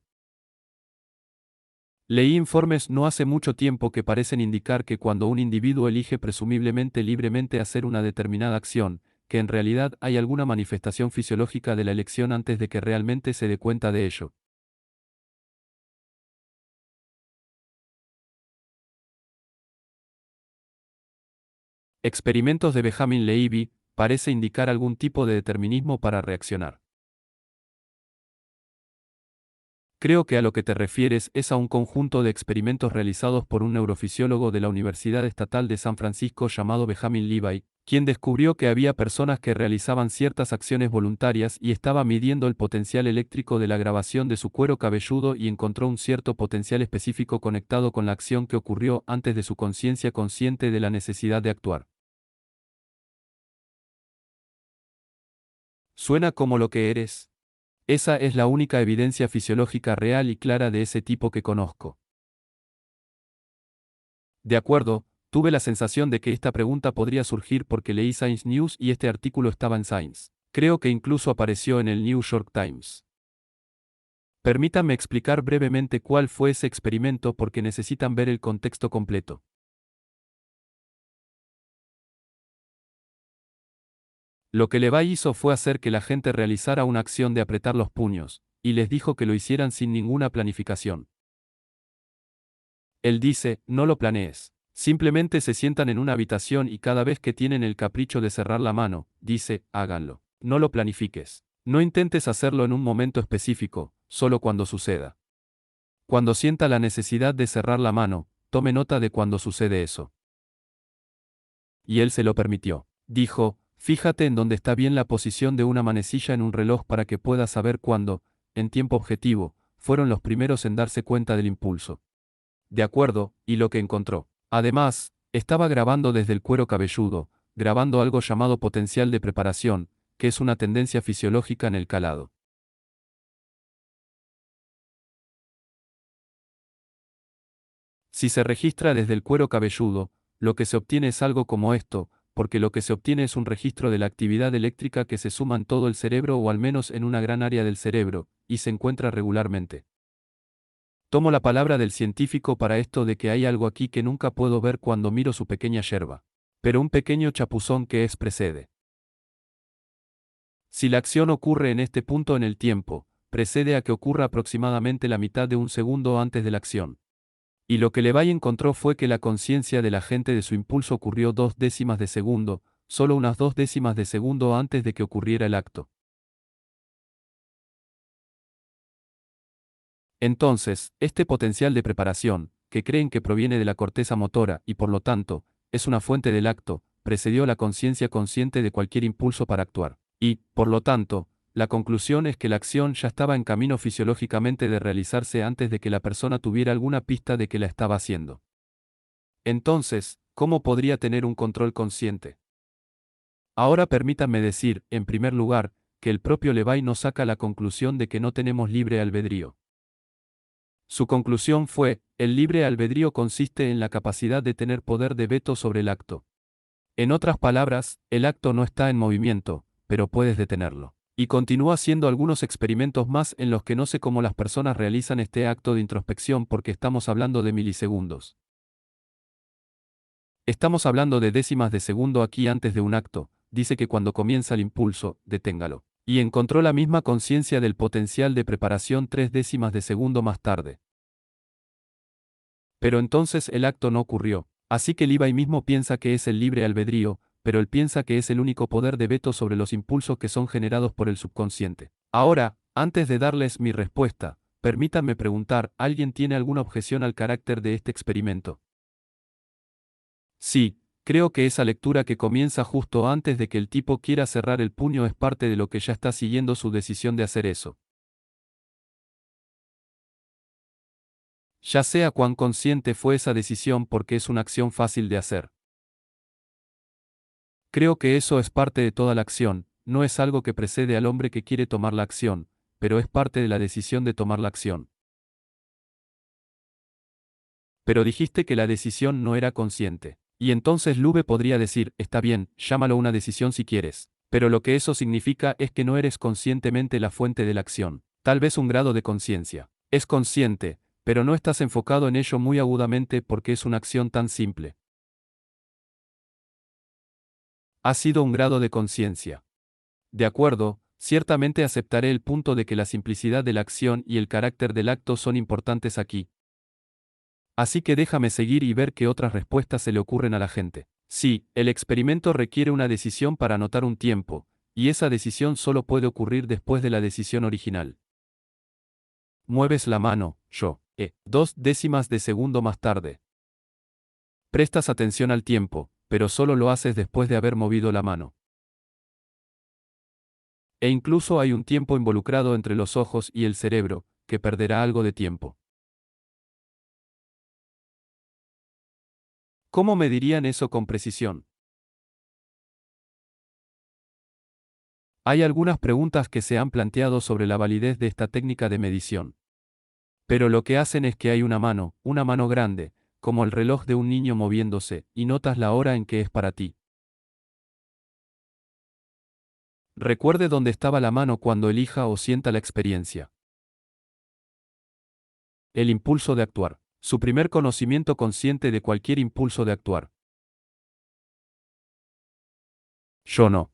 Leí informes no hace mucho tiempo que parecen indicar que cuando un individuo elige presumiblemente libremente hacer una determinada acción, que en realidad hay alguna manifestación fisiológica de la elección antes de que realmente se dé cuenta de ello. Experimentos de Benjamin Levy parece indicar algún tipo de determinismo para reaccionar. Creo que a lo que te refieres es a un conjunto de experimentos realizados por un neurofisiólogo de la Universidad Estatal de San Francisco llamado Benjamin Levy, quien descubrió que había personas que realizaban ciertas acciones voluntarias y estaba midiendo el potencial eléctrico de la grabación de su cuero cabelludo y encontró un cierto potencial específico conectado con la acción que ocurrió antes de su conciencia consciente de la necesidad de actuar. Suena como lo que eres. Esa es la única evidencia fisiológica real y clara de ese tipo que conozco. De acuerdo, tuve la sensación de que esta pregunta podría surgir porque leí Science News y este artículo estaba en Science. Creo que incluso apareció en el New York Times. Permítanme explicar brevemente cuál fue ese experimento porque necesitan ver el contexto completo. Lo que Levi hizo fue hacer que la gente realizara una acción de apretar los puños, y les dijo que lo hicieran sin ninguna planificación. Él dice, no lo planees. Simplemente se sientan en una habitación y cada vez que tienen el capricho de cerrar la mano, dice, háganlo. No lo planifiques. No intentes hacerlo en un momento específico, solo cuando suceda. Cuando sienta la necesidad de cerrar la mano, tome nota de cuando sucede eso. Y él se lo permitió. Dijo, fíjate en dónde está bien la posición de una manecilla en un reloj para que puedas saber cuándo, en tiempo objetivo, fueron los primeros en darse cuenta del impulso. De acuerdo, y lo que encontró. Además, estaba grabando desde el cuero cabelludo, grabando algo llamado potencial de preparación, que es una tendencia fisiológica en el calado. Si se registra desde el cuero cabelludo, lo que se obtiene es algo como esto, porque lo que se obtiene es un registro de la actividad eléctrica que se suma en todo el cerebro o al menos en una gran área del cerebro, y se encuentra regularmente. Tomo la palabra del científico para esto de que hay algo aquí que nunca puedo ver cuando miro su pequeña yerba. Pero un pequeño chapuzón que es precede. Si la acción ocurre en este punto en el tiempo, precede a que ocurra aproximadamente la mitad de un segundo antes de la acción. Y lo que Levi encontró fue que la conciencia de la gente de su impulso ocurrió 2/10 de segundo, solo unas 2/10 de segundo antes de que ocurriera el acto. Entonces, este potencial de preparación, que creen que proviene de la corteza motora y por lo tanto, es una fuente del acto, precedió la conciencia consciente de cualquier impulso para actuar. Y, por lo tanto, la conclusión es que la acción ya estaba en camino fisiológicamente de realizarse antes de que la persona tuviera alguna pista de que la estaba haciendo. Entonces, ¿cómo podría tener un control consciente? Ahora permítanme decir, en primer lugar, que el propio Levi nos saca la conclusión de que no tenemos libre albedrío. Su conclusión fue, el libre albedrío consiste en la capacidad de tener poder de veto sobre el acto. En otras palabras, el acto no está en movimiento, pero puedes detenerlo. Y continúa haciendo algunos experimentos más en los que no sé cómo las personas realizan este acto de introspección porque estamos hablando de milisegundos. Estamos hablando de décimas de segundo aquí antes de un acto, dice que cuando comienza el impulso, deténgalo. Y encontró la misma conciencia del potencial de preparación 3/10 de segundo más tarde. Pero entonces el acto no ocurrió, así que Levi mismo piensa que es el libre albedrío, pero él piensa que es el único poder de veto sobre los impulsos que son generados por el subconsciente. Ahora, antes de darles mi respuesta, permítanme preguntar, ¿alguien tiene alguna objeción al carácter de este experimento? Sí, creo que esa lectura que comienza justo antes de que el tipo quiera cerrar el puño es parte de lo que ya está siguiendo su decisión de hacer eso. Ya sea cuán consciente fue esa decisión porque es una acción fácil de hacer. Creo que eso es parte de toda la acción, no es algo que precede al hombre que quiere tomar la acción, pero es parte de la decisión de tomar la acción. Pero dijiste que la decisión no era consciente. Y entonces Lube podría decir, está bien, llámalo una decisión si quieres, pero lo que eso significa es que no eres conscientemente la fuente de la acción. Tal vez un grado de conciencia. Es consciente, pero no estás enfocado en ello muy agudamente porque es una acción tan simple. Ha sido un grado de conciencia. De acuerdo, ciertamente aceptaré el punto de que la simplicidad de la acción y el carácter del acto son importantes aquí. Así que déjame seguir y ver qué otras respuestas se le ocurren a la gente. Sí, el experimento requiere una decisión para anotar un tiempo, y esa decisión solo puede ocurrir después de la decisión original. Mueves la mano, yo, 2/10 de segundo más tarde. Prestas atención al tiempo, pero solo lo haces después de haber movido la mano. E incluso hay un tiempo involucrado entre los ojos y el cerebro, que perderá algo de tiempo. ¿Cómo medirían eso con precisión? Hay algunas preguntas que se han planteado sobre la validez de esta técnica de medición. Pero lo que hacen es que hay una mano grande, como el reloj de un niño moviéndose, y notas la hora en que es para ti. Recuerde dónde estaba la mano cuando elija o sienta la experiencia. El impulso de actuar. Su primer conocimiento consciente de cualquier impulso de actuar. Yo no.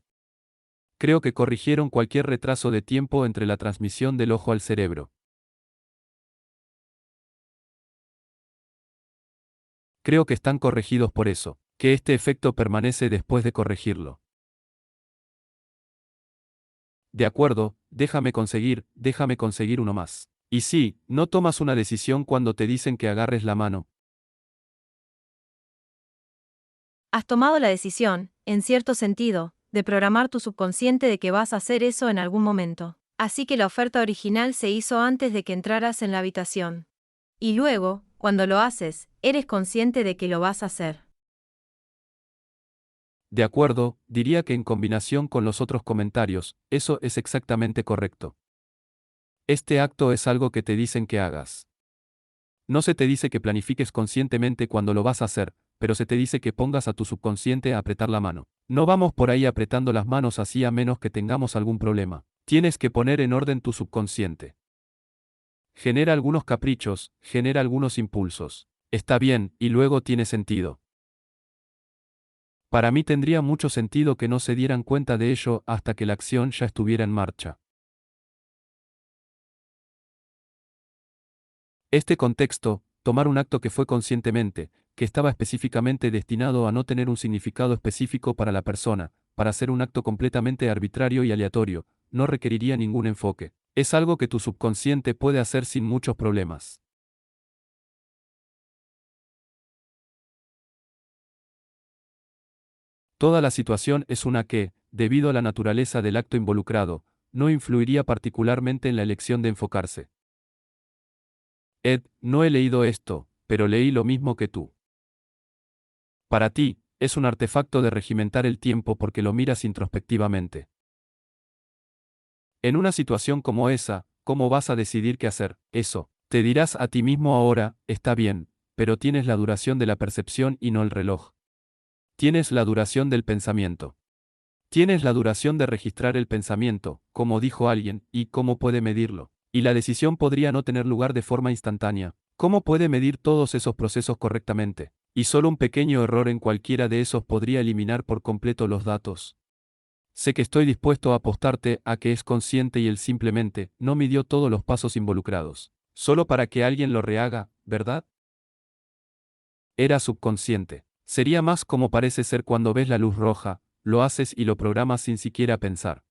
Creo que corrigieron cualquier retraso de tiempo entre la transmisión del ojo al cerebro. Creo que están corregidos por eso, que este efecto permanece después de corregirlo. De acuerdo, déjame conseguir uno más. Y sí, no tomas una decisión cuando te dicen que agarres la mano. Has tomado la decisión, en cierto sentido, de programar tu subconsciente de que vas a hacer eso en algún momento. Así que la oferta original se hizo antes de que entraras en la habitación. Y luego, cuando lo haces, eres consciente de que lo vas a hacer. De acuerdo, diría que en combinación con los otros comentarios, eso es exactamente correcto. Este acto es algo que te dicen que hagas. No se te dice que planifiques conscientemente cuando lo vas a hacer, pero se te dice que pongas a tu subconsciente a apretar la mano. No vamos por ahí apretando las manos así a menos que tengamos algún problema. Tienes que poner en orden tu subconsciente. Genera algunos caprichos, genera algunos impulsos. Está bien, y luego tiene sentido. Para mí tendría mucho sentido que no se dieran cuenta de ello hasta que la acción ya estuviera en marcha. Este contexto, tomar un acto que fue conscientemente, que estaba específicamente destinado a no tener un significado específico para la persona, para ser un acto completamente arbitrario y aleatorio, no requeriría ningún enfoque. Es algo que tu subconsciente puede hacer sin muchos problemas. Toda la situación es una que, debido a la naturaleza del acto involucrado, no influiría particularmente en la elección de enfocarse. Ed, no he leído esto, pero leí lo mismo que tú. Para ti, es un artefacto de regimentar el tiempo porque lo miras introspectivamente. En una situación como esa, ¿cómo vas a decidir qué hacer? Eso, te dirás a ti mismo ahora, está bien, pero tienes la duración de la percepción y no el reloj. Tienes la duración del pensamiento. Tienes la duración de registrar el pensamiento, como dijo alguien, y cómo puede medirlo. Y la decisión podría no tener lugar de forma instantánea. ¿Cómo puede medir todos esos procesos correctamente? Y solo un pequeño error en cualquiera de esos podría eliminar por completo los datos. Sé que estoy dispuesto a apostarte a que es consciente y él simplemente no midió todos los pasos involucrados. Solo para que alguien lo rehaga, ¿verdad? Era subconsciente. Sería más como parece ser cuando ves la luz roja, lo haces y lo programas sin siquiera pensar.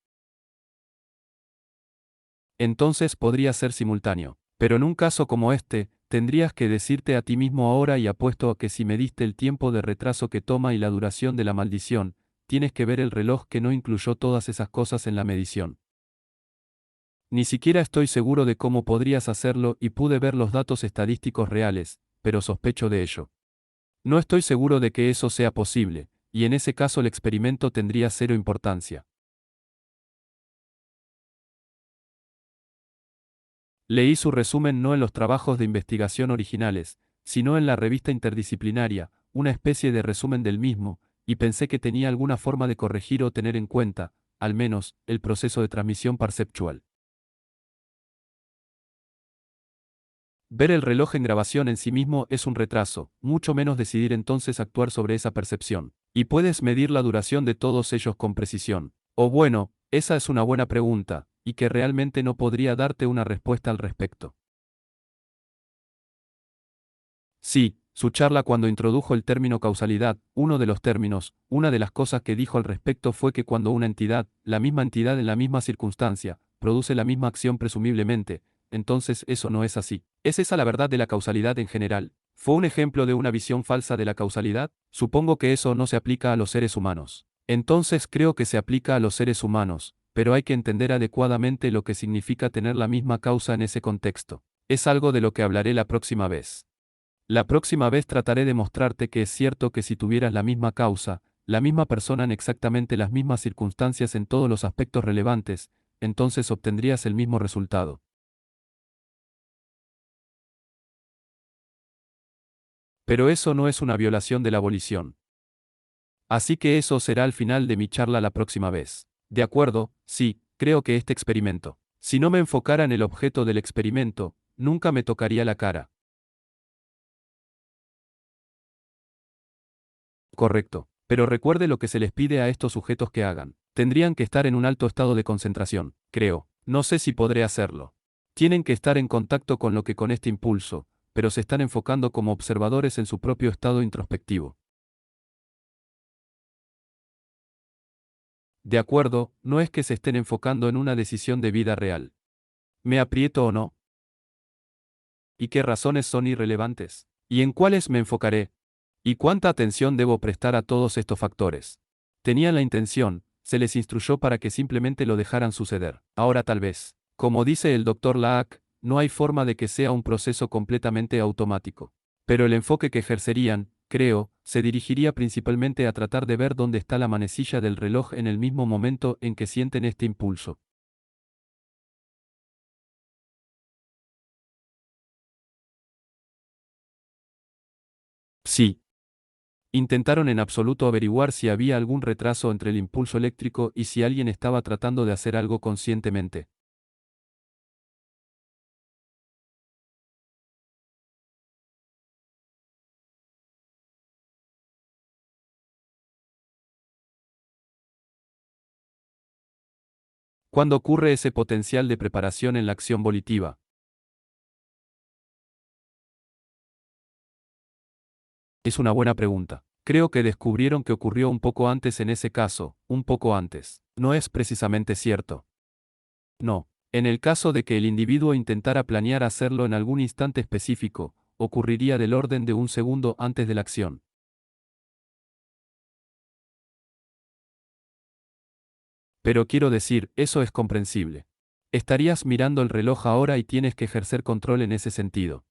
Entonces podría ser simultáneo. Pero en un caso como este, tendrías que decirte a ti mismo ahora y apuesto a que si mediste el tiempo de retraso que toma y la duración de la maldición, tienes que ver el reloj que no incluyó todas esas cosas en la medición. Ni siquiera estoy seguro de cómo podrías hacerlo y pude ver los datos estadísticos reales, pero sospecho de ello. No estoy seguro de que eso sea posible, y en ese caso el experimento tendría cero importancia. Leí su resumen no en los trabajos de investigación originales, sino en la revista interdisciplinaria, una especie de resumen del mismo, y pensé que tenía alguna forma de corregir o tener en cuenta, al menos, el proceso de transmisión perceptual. Ver el reloj en grabación en sí mismo es un retraso, mucho menos decidir entonces actuar sobre esa percepción. Y puedes medir la duración de todos ellos con precisión. O bueno, esa es una buena pregunta, y que realmente no podría darte una respuesta al respecto. Sí, su charla cuando introdujo el término causalidad, uno de los términos, una de las cosas que dijo al respecto fue que cuando una entidad, la misma entidad en la misma circunstancia, produce la misma acción presumiblemente, entonces eso no es así. ¿Es esa la verdad de la causalidad en general? ¿Fue un ejemplo de una visión falsa de la causalidad? Supongo que eso no se aplica a los seres humanos. Entonces creo que se aplica a los seres humanos, pero hay que entender adecuadamente lo que significa tener la misma causa en ese contexto. Es algo de lo que hablaré la próxima vez. La próxima vez trataré de mostrarte que es cierto que si tuvieras la misma causa, la misma persona en exactamente las mismas circunstancias en todos los aspectos relevantes, entonces obtendrías el mismo resultado. Pero eso no es una violación de la abolición. Así que eso será el final de mi charla la próxima vez. De acuerdo, sí, creo que este experimento. Si no me enfocara en el objeto del experimento, nunca me tocaría la cara. Correcto. Pero recuerde lo que se les pide a estos sujetos que hagan. Tendrían que estar en un alto estado de concentración, creo. No sé si podré hacerlo. Tienen que estar en contacto con lo que con este impulso, pero se están enfocando como observadores en su propio estado introspectivo. De acuerdo, no es que se estén enfocando en una decisión de vida real. ¿Me aprieto o no? ¿Y qué razones son irrelevantes? ¿Y en cuáles me enfocaré? ¿Y cuánta atención debo prestar a todos estos factores? Tenían la intención, se les instruyó para que simplemente lo dejaran suceder. Ahora tal vez, como dice el Dr. Laak, no hay forma de que sea un proceso completamente automático. Pero el enfoque que ejercerían, creo, se dirigiría principalmente a tratar de ver dónde está la manecilla del reloj en el mismo momento en que sienten este impulso. Sí. Intentaron en absoluto averiguar si había algún retraso entre el impulso eléctrico y si alguien estaba tratando de hacer algo conscientemente. ¿Cuándo ocurre ese potencial de preparación en la acción volitiva? Es una buena pregunta. Creo que descubrieron que ocurrió un poco antes en ese caso, un poco antes. No es precisamente cierto. No. En el caso de que el individuo intentara planear hacerlo en algún instante específico, ocurriría del orden de un segundo antes de la acción. Pero quiero decir, eso es comprensible. Estarías mirando el reloj ahora y tienes que ejercer control en ese sentido.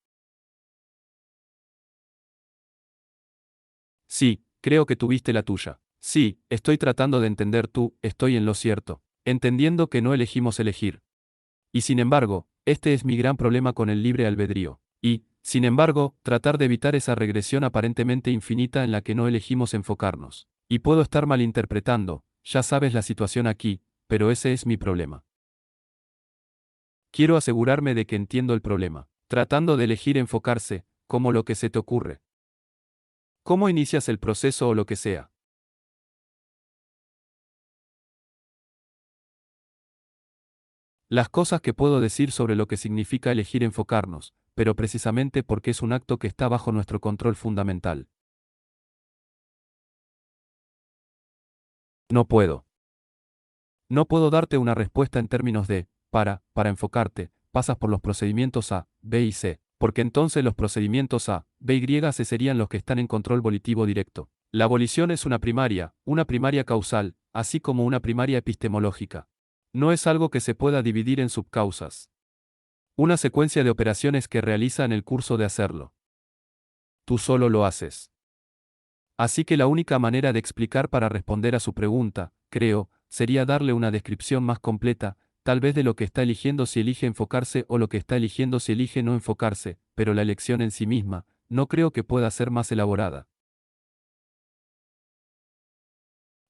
Sí, creo que tuviste la tuya. Sí, estoy tratando de entender tú, estoy en lo cierto. Entendiendo que no elegimos elegir. Y sin embargo, este es mi gran problema con el libre albedrío. Y, sin embargo, tratar de evitar esa regresión aparentemente infinita en la que no elegimos enfocarnos. Y puedo estar malinterpretando, ya sabes la situación aquí, pero ese es mi problema. Quiero asegurarme de que entiendo el problema. Tratando de elegir enfocarse, como lo que se te ocurre. ¿Cómo inicias el proceso o lo que sea? Las cosas que puedo decir sobre lo que significa elegir enfocarnos, pero precisamente porque es un acto que está bajo nuestro control fundamental. No puedo. No puedo darte una respuesta en términos de, para enfocarte, pasas por los procedimientos A, B y C, porque entonces los procedimientos A, B y C serían los que están en control volitivo directo. La volición es una primaria causal, así como una primaria epistemológica. No es algo que se pueda dividir en subcausas. Una secuencia de operaciones que realiza en el curso de hacerlo. Tú solo lo haces. Así que la única manera de explicar para responder a su pregunta, creo, sería darle una descripción más completa, tal vez de lo que está eligiendo si elige enfocarse o lo que está eligiendo si elige no enfocarse, pero la elección en sí misma, no creo que pueda ser más elaborada.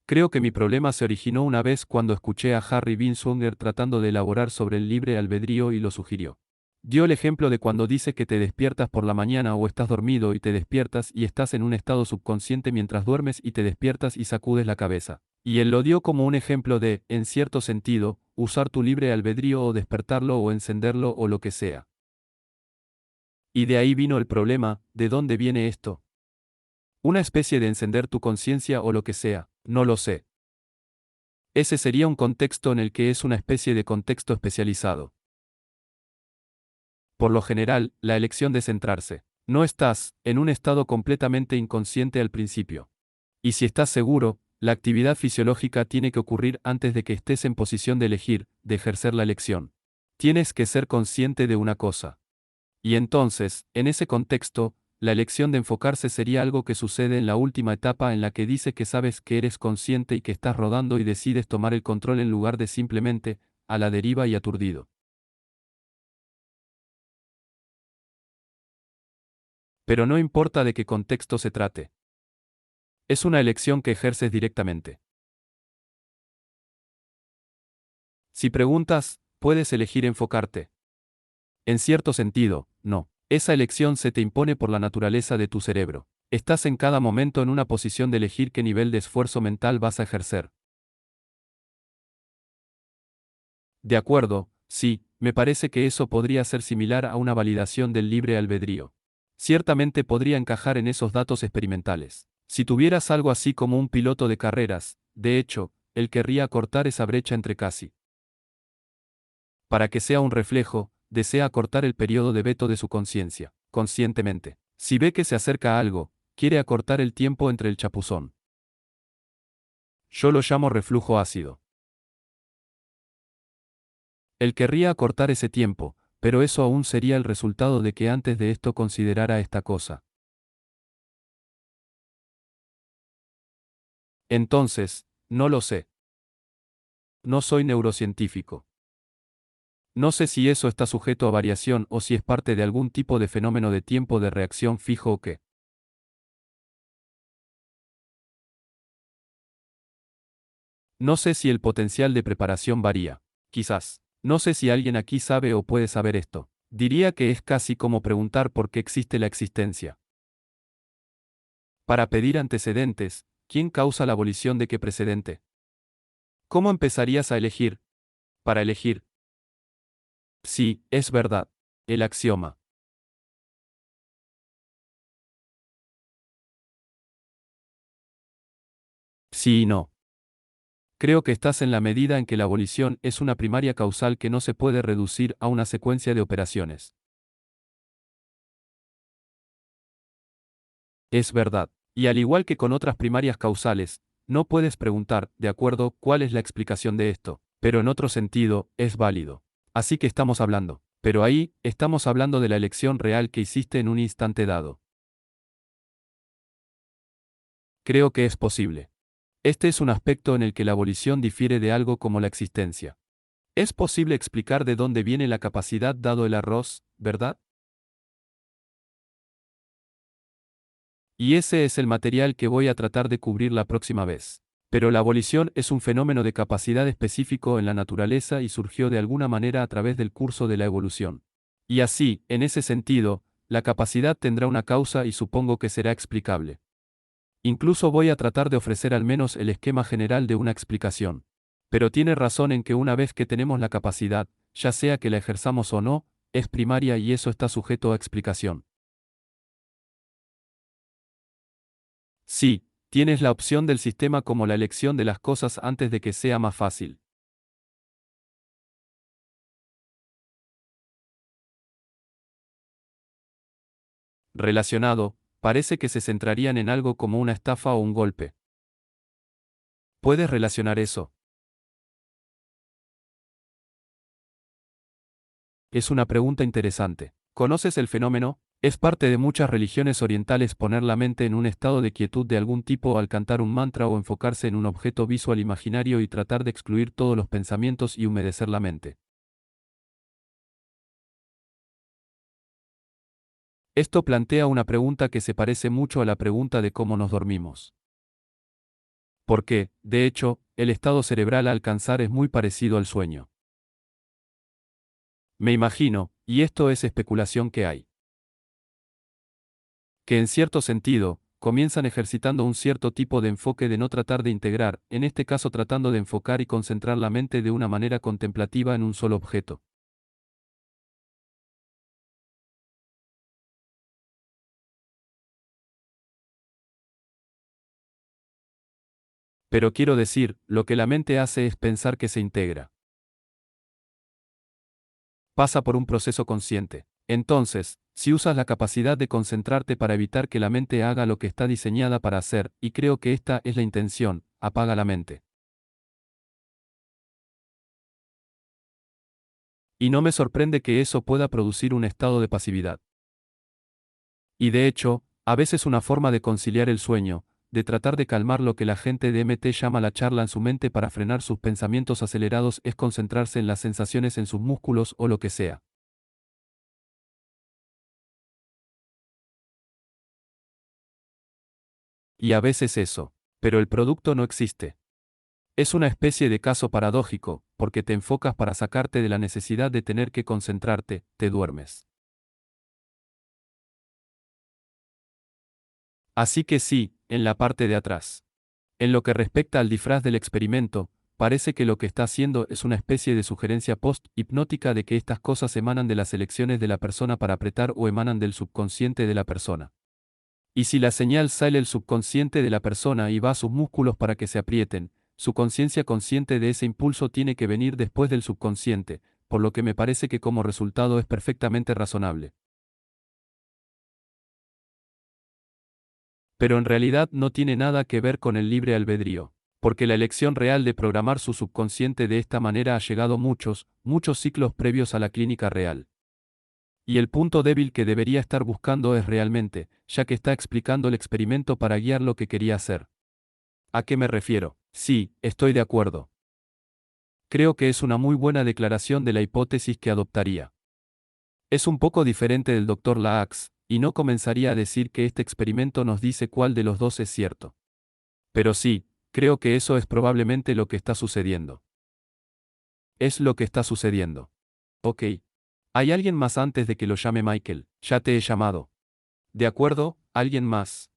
Creo que mi problema se originó una vez cuando escuché a Harry Binswanger tratando de elaborar sobre el libre albedrío y lo sugirió. Dio el ejemplo de cuando dice que te despiertas por la mañana o estás dormido y te despiertas y estás en un estado subconsciente mientras duermes y te despiertas y sacudes la cabeza. Y él lo dio como un ejemplo de, en cierto sentido, usar tu libre albedrío o despertarlo o encenderlo o lo que sea. Y de ahí vino el problema, ¿de dónde viene esto? Una especie de encender tu conciencia o lo que sea, no lo sé. Ese sería un contexto en el que es una especie de contexto especializado. Por lo general, la elección de centrarse. No estás en un estado completamente inconsciente al principio. Y si estás seguro, la actividad fisiológica tiene que ocurrir antes de que estés en posición de elegir, de ejercer la elección. Tienes que ser consciente de una cosa. Y entonces, en ese contexto, la elección de enfocarse sería algo que sucede en la última etapa en la que dice que sabes que eres consciente y que estás rodando y decides tomar el control en lugar de simplemente, a la deriva y aturdido. Pero no importa de qué contexto se trate. Es una elección que ejerces directamente. Si preguntas, ¿puedes elegir enfocarte? En cierto sentido, no. Esa elección se te impone por la naturaleza de tu cerebro. Estás en cada momento en una posición de elegir qué nivel de esfuerzo mental vas a ejercer. De acuerdo, sí, me parece que eso podría ser similar a una validación del libre albedrío. Ciertamente podría encajar en esos datos experimentales. Si tuvieras algo así como un piloto de carreras, de hecho, él querría acortar esa brecha entre casi. Para que sea un reflejo, desea acortar el periodo de veto de su conciencia, conscientemente. Si ve que se acerca algo, quiere acortar el tiempo entre el chapuzón. Yo lo llamo reflujo ácido. Él querría acortar ese tiempo, pero eso aún sería el resultado de que antes de esto considerara esta cosa. Entonces, no lo sé. No soy neurocientífico. No sé si eso está sujeto a variación o si es parte de algún tipo de fenómeno de tiempo de reacción fijo o qué. No sé si el potencial de preparación varía. Quizás. No sé si alguien aquí sabe o puede saber esto. Diría que es casi como preguntar por qué existe la existencia. Para pedir antecedentes, ¿quién causa la abolición de qué precedente? ¿Cómo empezarías a elegir? Para elegir. Sí, es verdad. El axioma. Sí y no. Creo que estás en la medida en que la abolición es una primaria causal que no se puede reducir a una secuencia de operaciones. Es verdad. Y al igual que con otras primarias causales, no puedes preguntar, de acuerdo, cuál es la explicación de esto, pero en otro sentido, es válido. Así que estamos hablando. Pero ahí, estamos hablando de la elección real que hiciste en un instante dado. Creo que es posible. Este es un aspecto en el que la abolición difiere de algo como la existencia. Es posible explicar de dónde viene la capacidad dado el arroz, ¿verdad? Y ese es el material que voy a tratar de cubrir la próxima vez. Pero la abolición es un fenómeno de capacidad específico en la naturaleza y surgió de alguna manera a través del curso de la evolución. Y así, en ese sentido, la capacidad tendrá una causa y supongo que será explicable. Incluso voy a tratar de ofrecer al menos el esquema general de una explicación. Pero tiene razón en que una vez que tenemos la capacidad, ya sea que la ejerzamos o no, es primaria y eso está sujeto a explicación. Sí, tienes la opción del sistema como la elección de las cosas antes de que sea más fácil. Relacionado, parece que se centrarían en algo como una estafa o un golpe. ¿Puedes relacionar eso? Es una pregunta interesante. ¿Conoces el fenómeno? Es parte de muchas religiones orientales poner la mente en un estado de quietud de algún tipo al cantar un mantra o enfocarse en un objeto visual imaginario y tratar de excluir todos los pensamientos y humedecer la mente. Esto plantea una pregunta que se parece mucho a la pregunta de cómo nos dormimos. Porque, de hecho, el estado cerebral a alcanzar es muy parecido al sueño. Me imagino, y esto es especulación que hay, que en cierto sentido, comienzan ejercitando un cierto tipo de enfoque de no tratar de integrar, en este caso tratando de enfocar y concentrar la mente de una manera contemplativa en un solo objeto. Pero quiero decir, lo que la mente hace es pensar que se integra. Pasa por un proceso consciente. Entonces, si usas la capacidad de concentrarte para evitar que la mente haga lo que está diseñada para hacer, y creo que esta es la intención, apaga la mente. Y no me sorprende que eso pueda producir un estado de pasividad. Y de hecho, a veces una forma de conciliar el sueño, de tratar de calmar lo que la gente de MT llama la charla en su mente para frenar sus pensamientos acelerados es concentrarse en las sensaciones en sus músculos o lo que sea. Y a veces eso. Pero el producto no existe. Es una especie de caso paradójico, porque te enfocas para sacarte de la necesidad de tener que concentrarte, te duermes. Así que sí, en la parte de atrás. En lo que respecta al disfraz del experimento, parece que lo que está haciendo es una especie de sugerencia post-hipnótica de que estas cosas emanan de las elecciones de la persona para apretar o emanan del subconsciente de la persona. Y si la señal sale del subconsciente de la persona y va a sus músculos para que se aprieten, su conciencia consciente de ese impulso tiene que venir después del subconsciente, por lo que me parece que como resultado es perfectamente razonable. Pero en realidad no tiene nada que ver con el libre albedrío, porque la elección real de programar su subconsciente de esta manera ha llegado muchos ciclos previos a la clínica real. Y el punto débil que debería estar buscando es realmente, ya que está explicando el experimento para guiar lo que quería hacer. ¿A qué me refiero? Sí, estoy de acuerdo. Creo que es una muy buena declaración de la hipótesis que adoptaría. Es un poco diferente del Dr. Laax, y no comenzaría a decir que este experimento nos dice cuál de los dos es cierto. Pero sí, creo que eso es probablemente lo que está sucediendo. Es lo que está sucediendo. Ok. ¿Hay alguien más antes de que lo llame Michael? Ya te he llamado. De acuerdo, alguien más.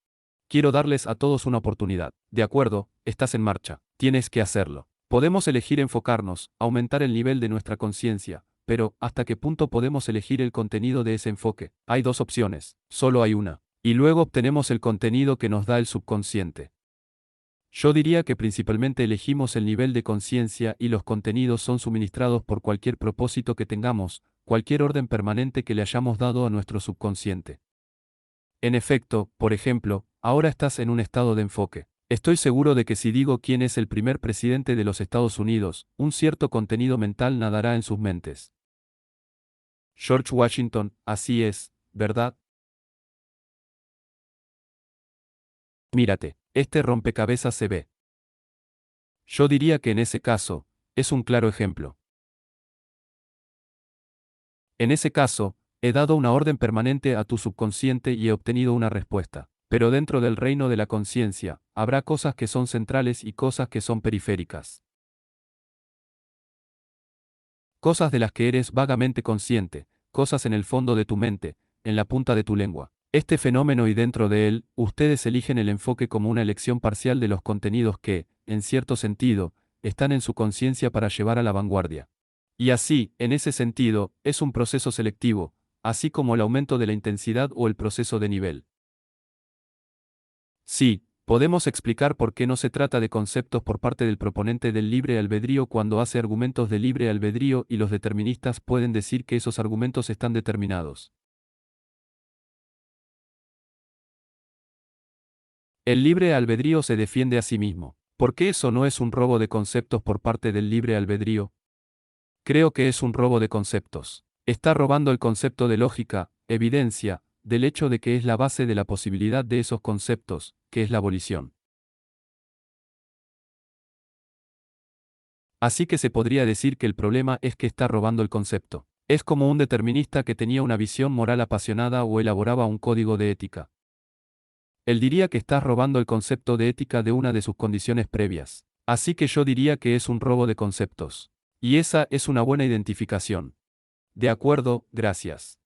Quiero darles a todos una oportunidad. De acuerdo, estás en marcha. Tienes que hacerlo. Podemos elegir enfocarnos, aumentar el nivel de nuestra conciencia, pero ¿hasta qué punto podemos elegir el contenido de ese enfoque? Hay dos opciones, solo hay una. Y luego obtenemos el contenido que nos da el subconsciente. Yo diría que principalmente elegimos el nivel de conciencia y los contenidos son suministrados por cualquier propósito que tengamos, cualquier orden permanente que le hayamos dado a nuestro subconsciente. En efecto, por ejemplo, ahora estás en un estado de enfoque. Estoy seguro de que si digo quién es el primer presidente de los Estados Unidos, un cierto contenido mental nadará en sus mentes. George Washington, así es, ¿verdad? Mírate, este rompecabezas se ve. Yo diría que en ese caso, es un claro ejemplo. En ese caso, he dado una orden permanente a tu subconsciente y he obtenido una respuesta. Pero dentro del reino de la conciencia, habrá cosas que son centrales y cosas que son periféricas. Cosas de las que eres vagamente consciente, cosas en el fondo de tu mente, en la punta de tu lengua. Este fenómeno y dentro de él, ustedes eligen el enfoque como una elección parcial de los contenidos que, en cierto sentido, están en su conciencia para llevar a la vanguardia. Y así, en ese sentido, es un proceso selectivo, así como el aumento de la intensidad o el proceso de nivel. Sí, podemos explicar por qué no se trata de conceptos por parte del proponente del libre albedrío cuando hace argumentos de libre albedrío y los deterministas pueden decir que esos argumentos están determinados. El libre albedrío se defiende a sí mismo. ¿Por qué eso no es un robo de conceptos por parte del libre albedrío? Creo que es un robo de conceptos. Está robando el concepto de lógica, evidencia, del hecho de que es la base de la posibilidad de esos conceptos, que es la abolición. Así que se podría decir que el problema es que está robando el concepto. Es como un determinista que tenía una visión moral apasionada o elaboraba un código de ética. Él diría que estás robando el concepto de ética de una de sus condiciones previas. Así que yo diría que es un robo de conceptos. Y esa es una buena identificación. De acuerdo, gracias.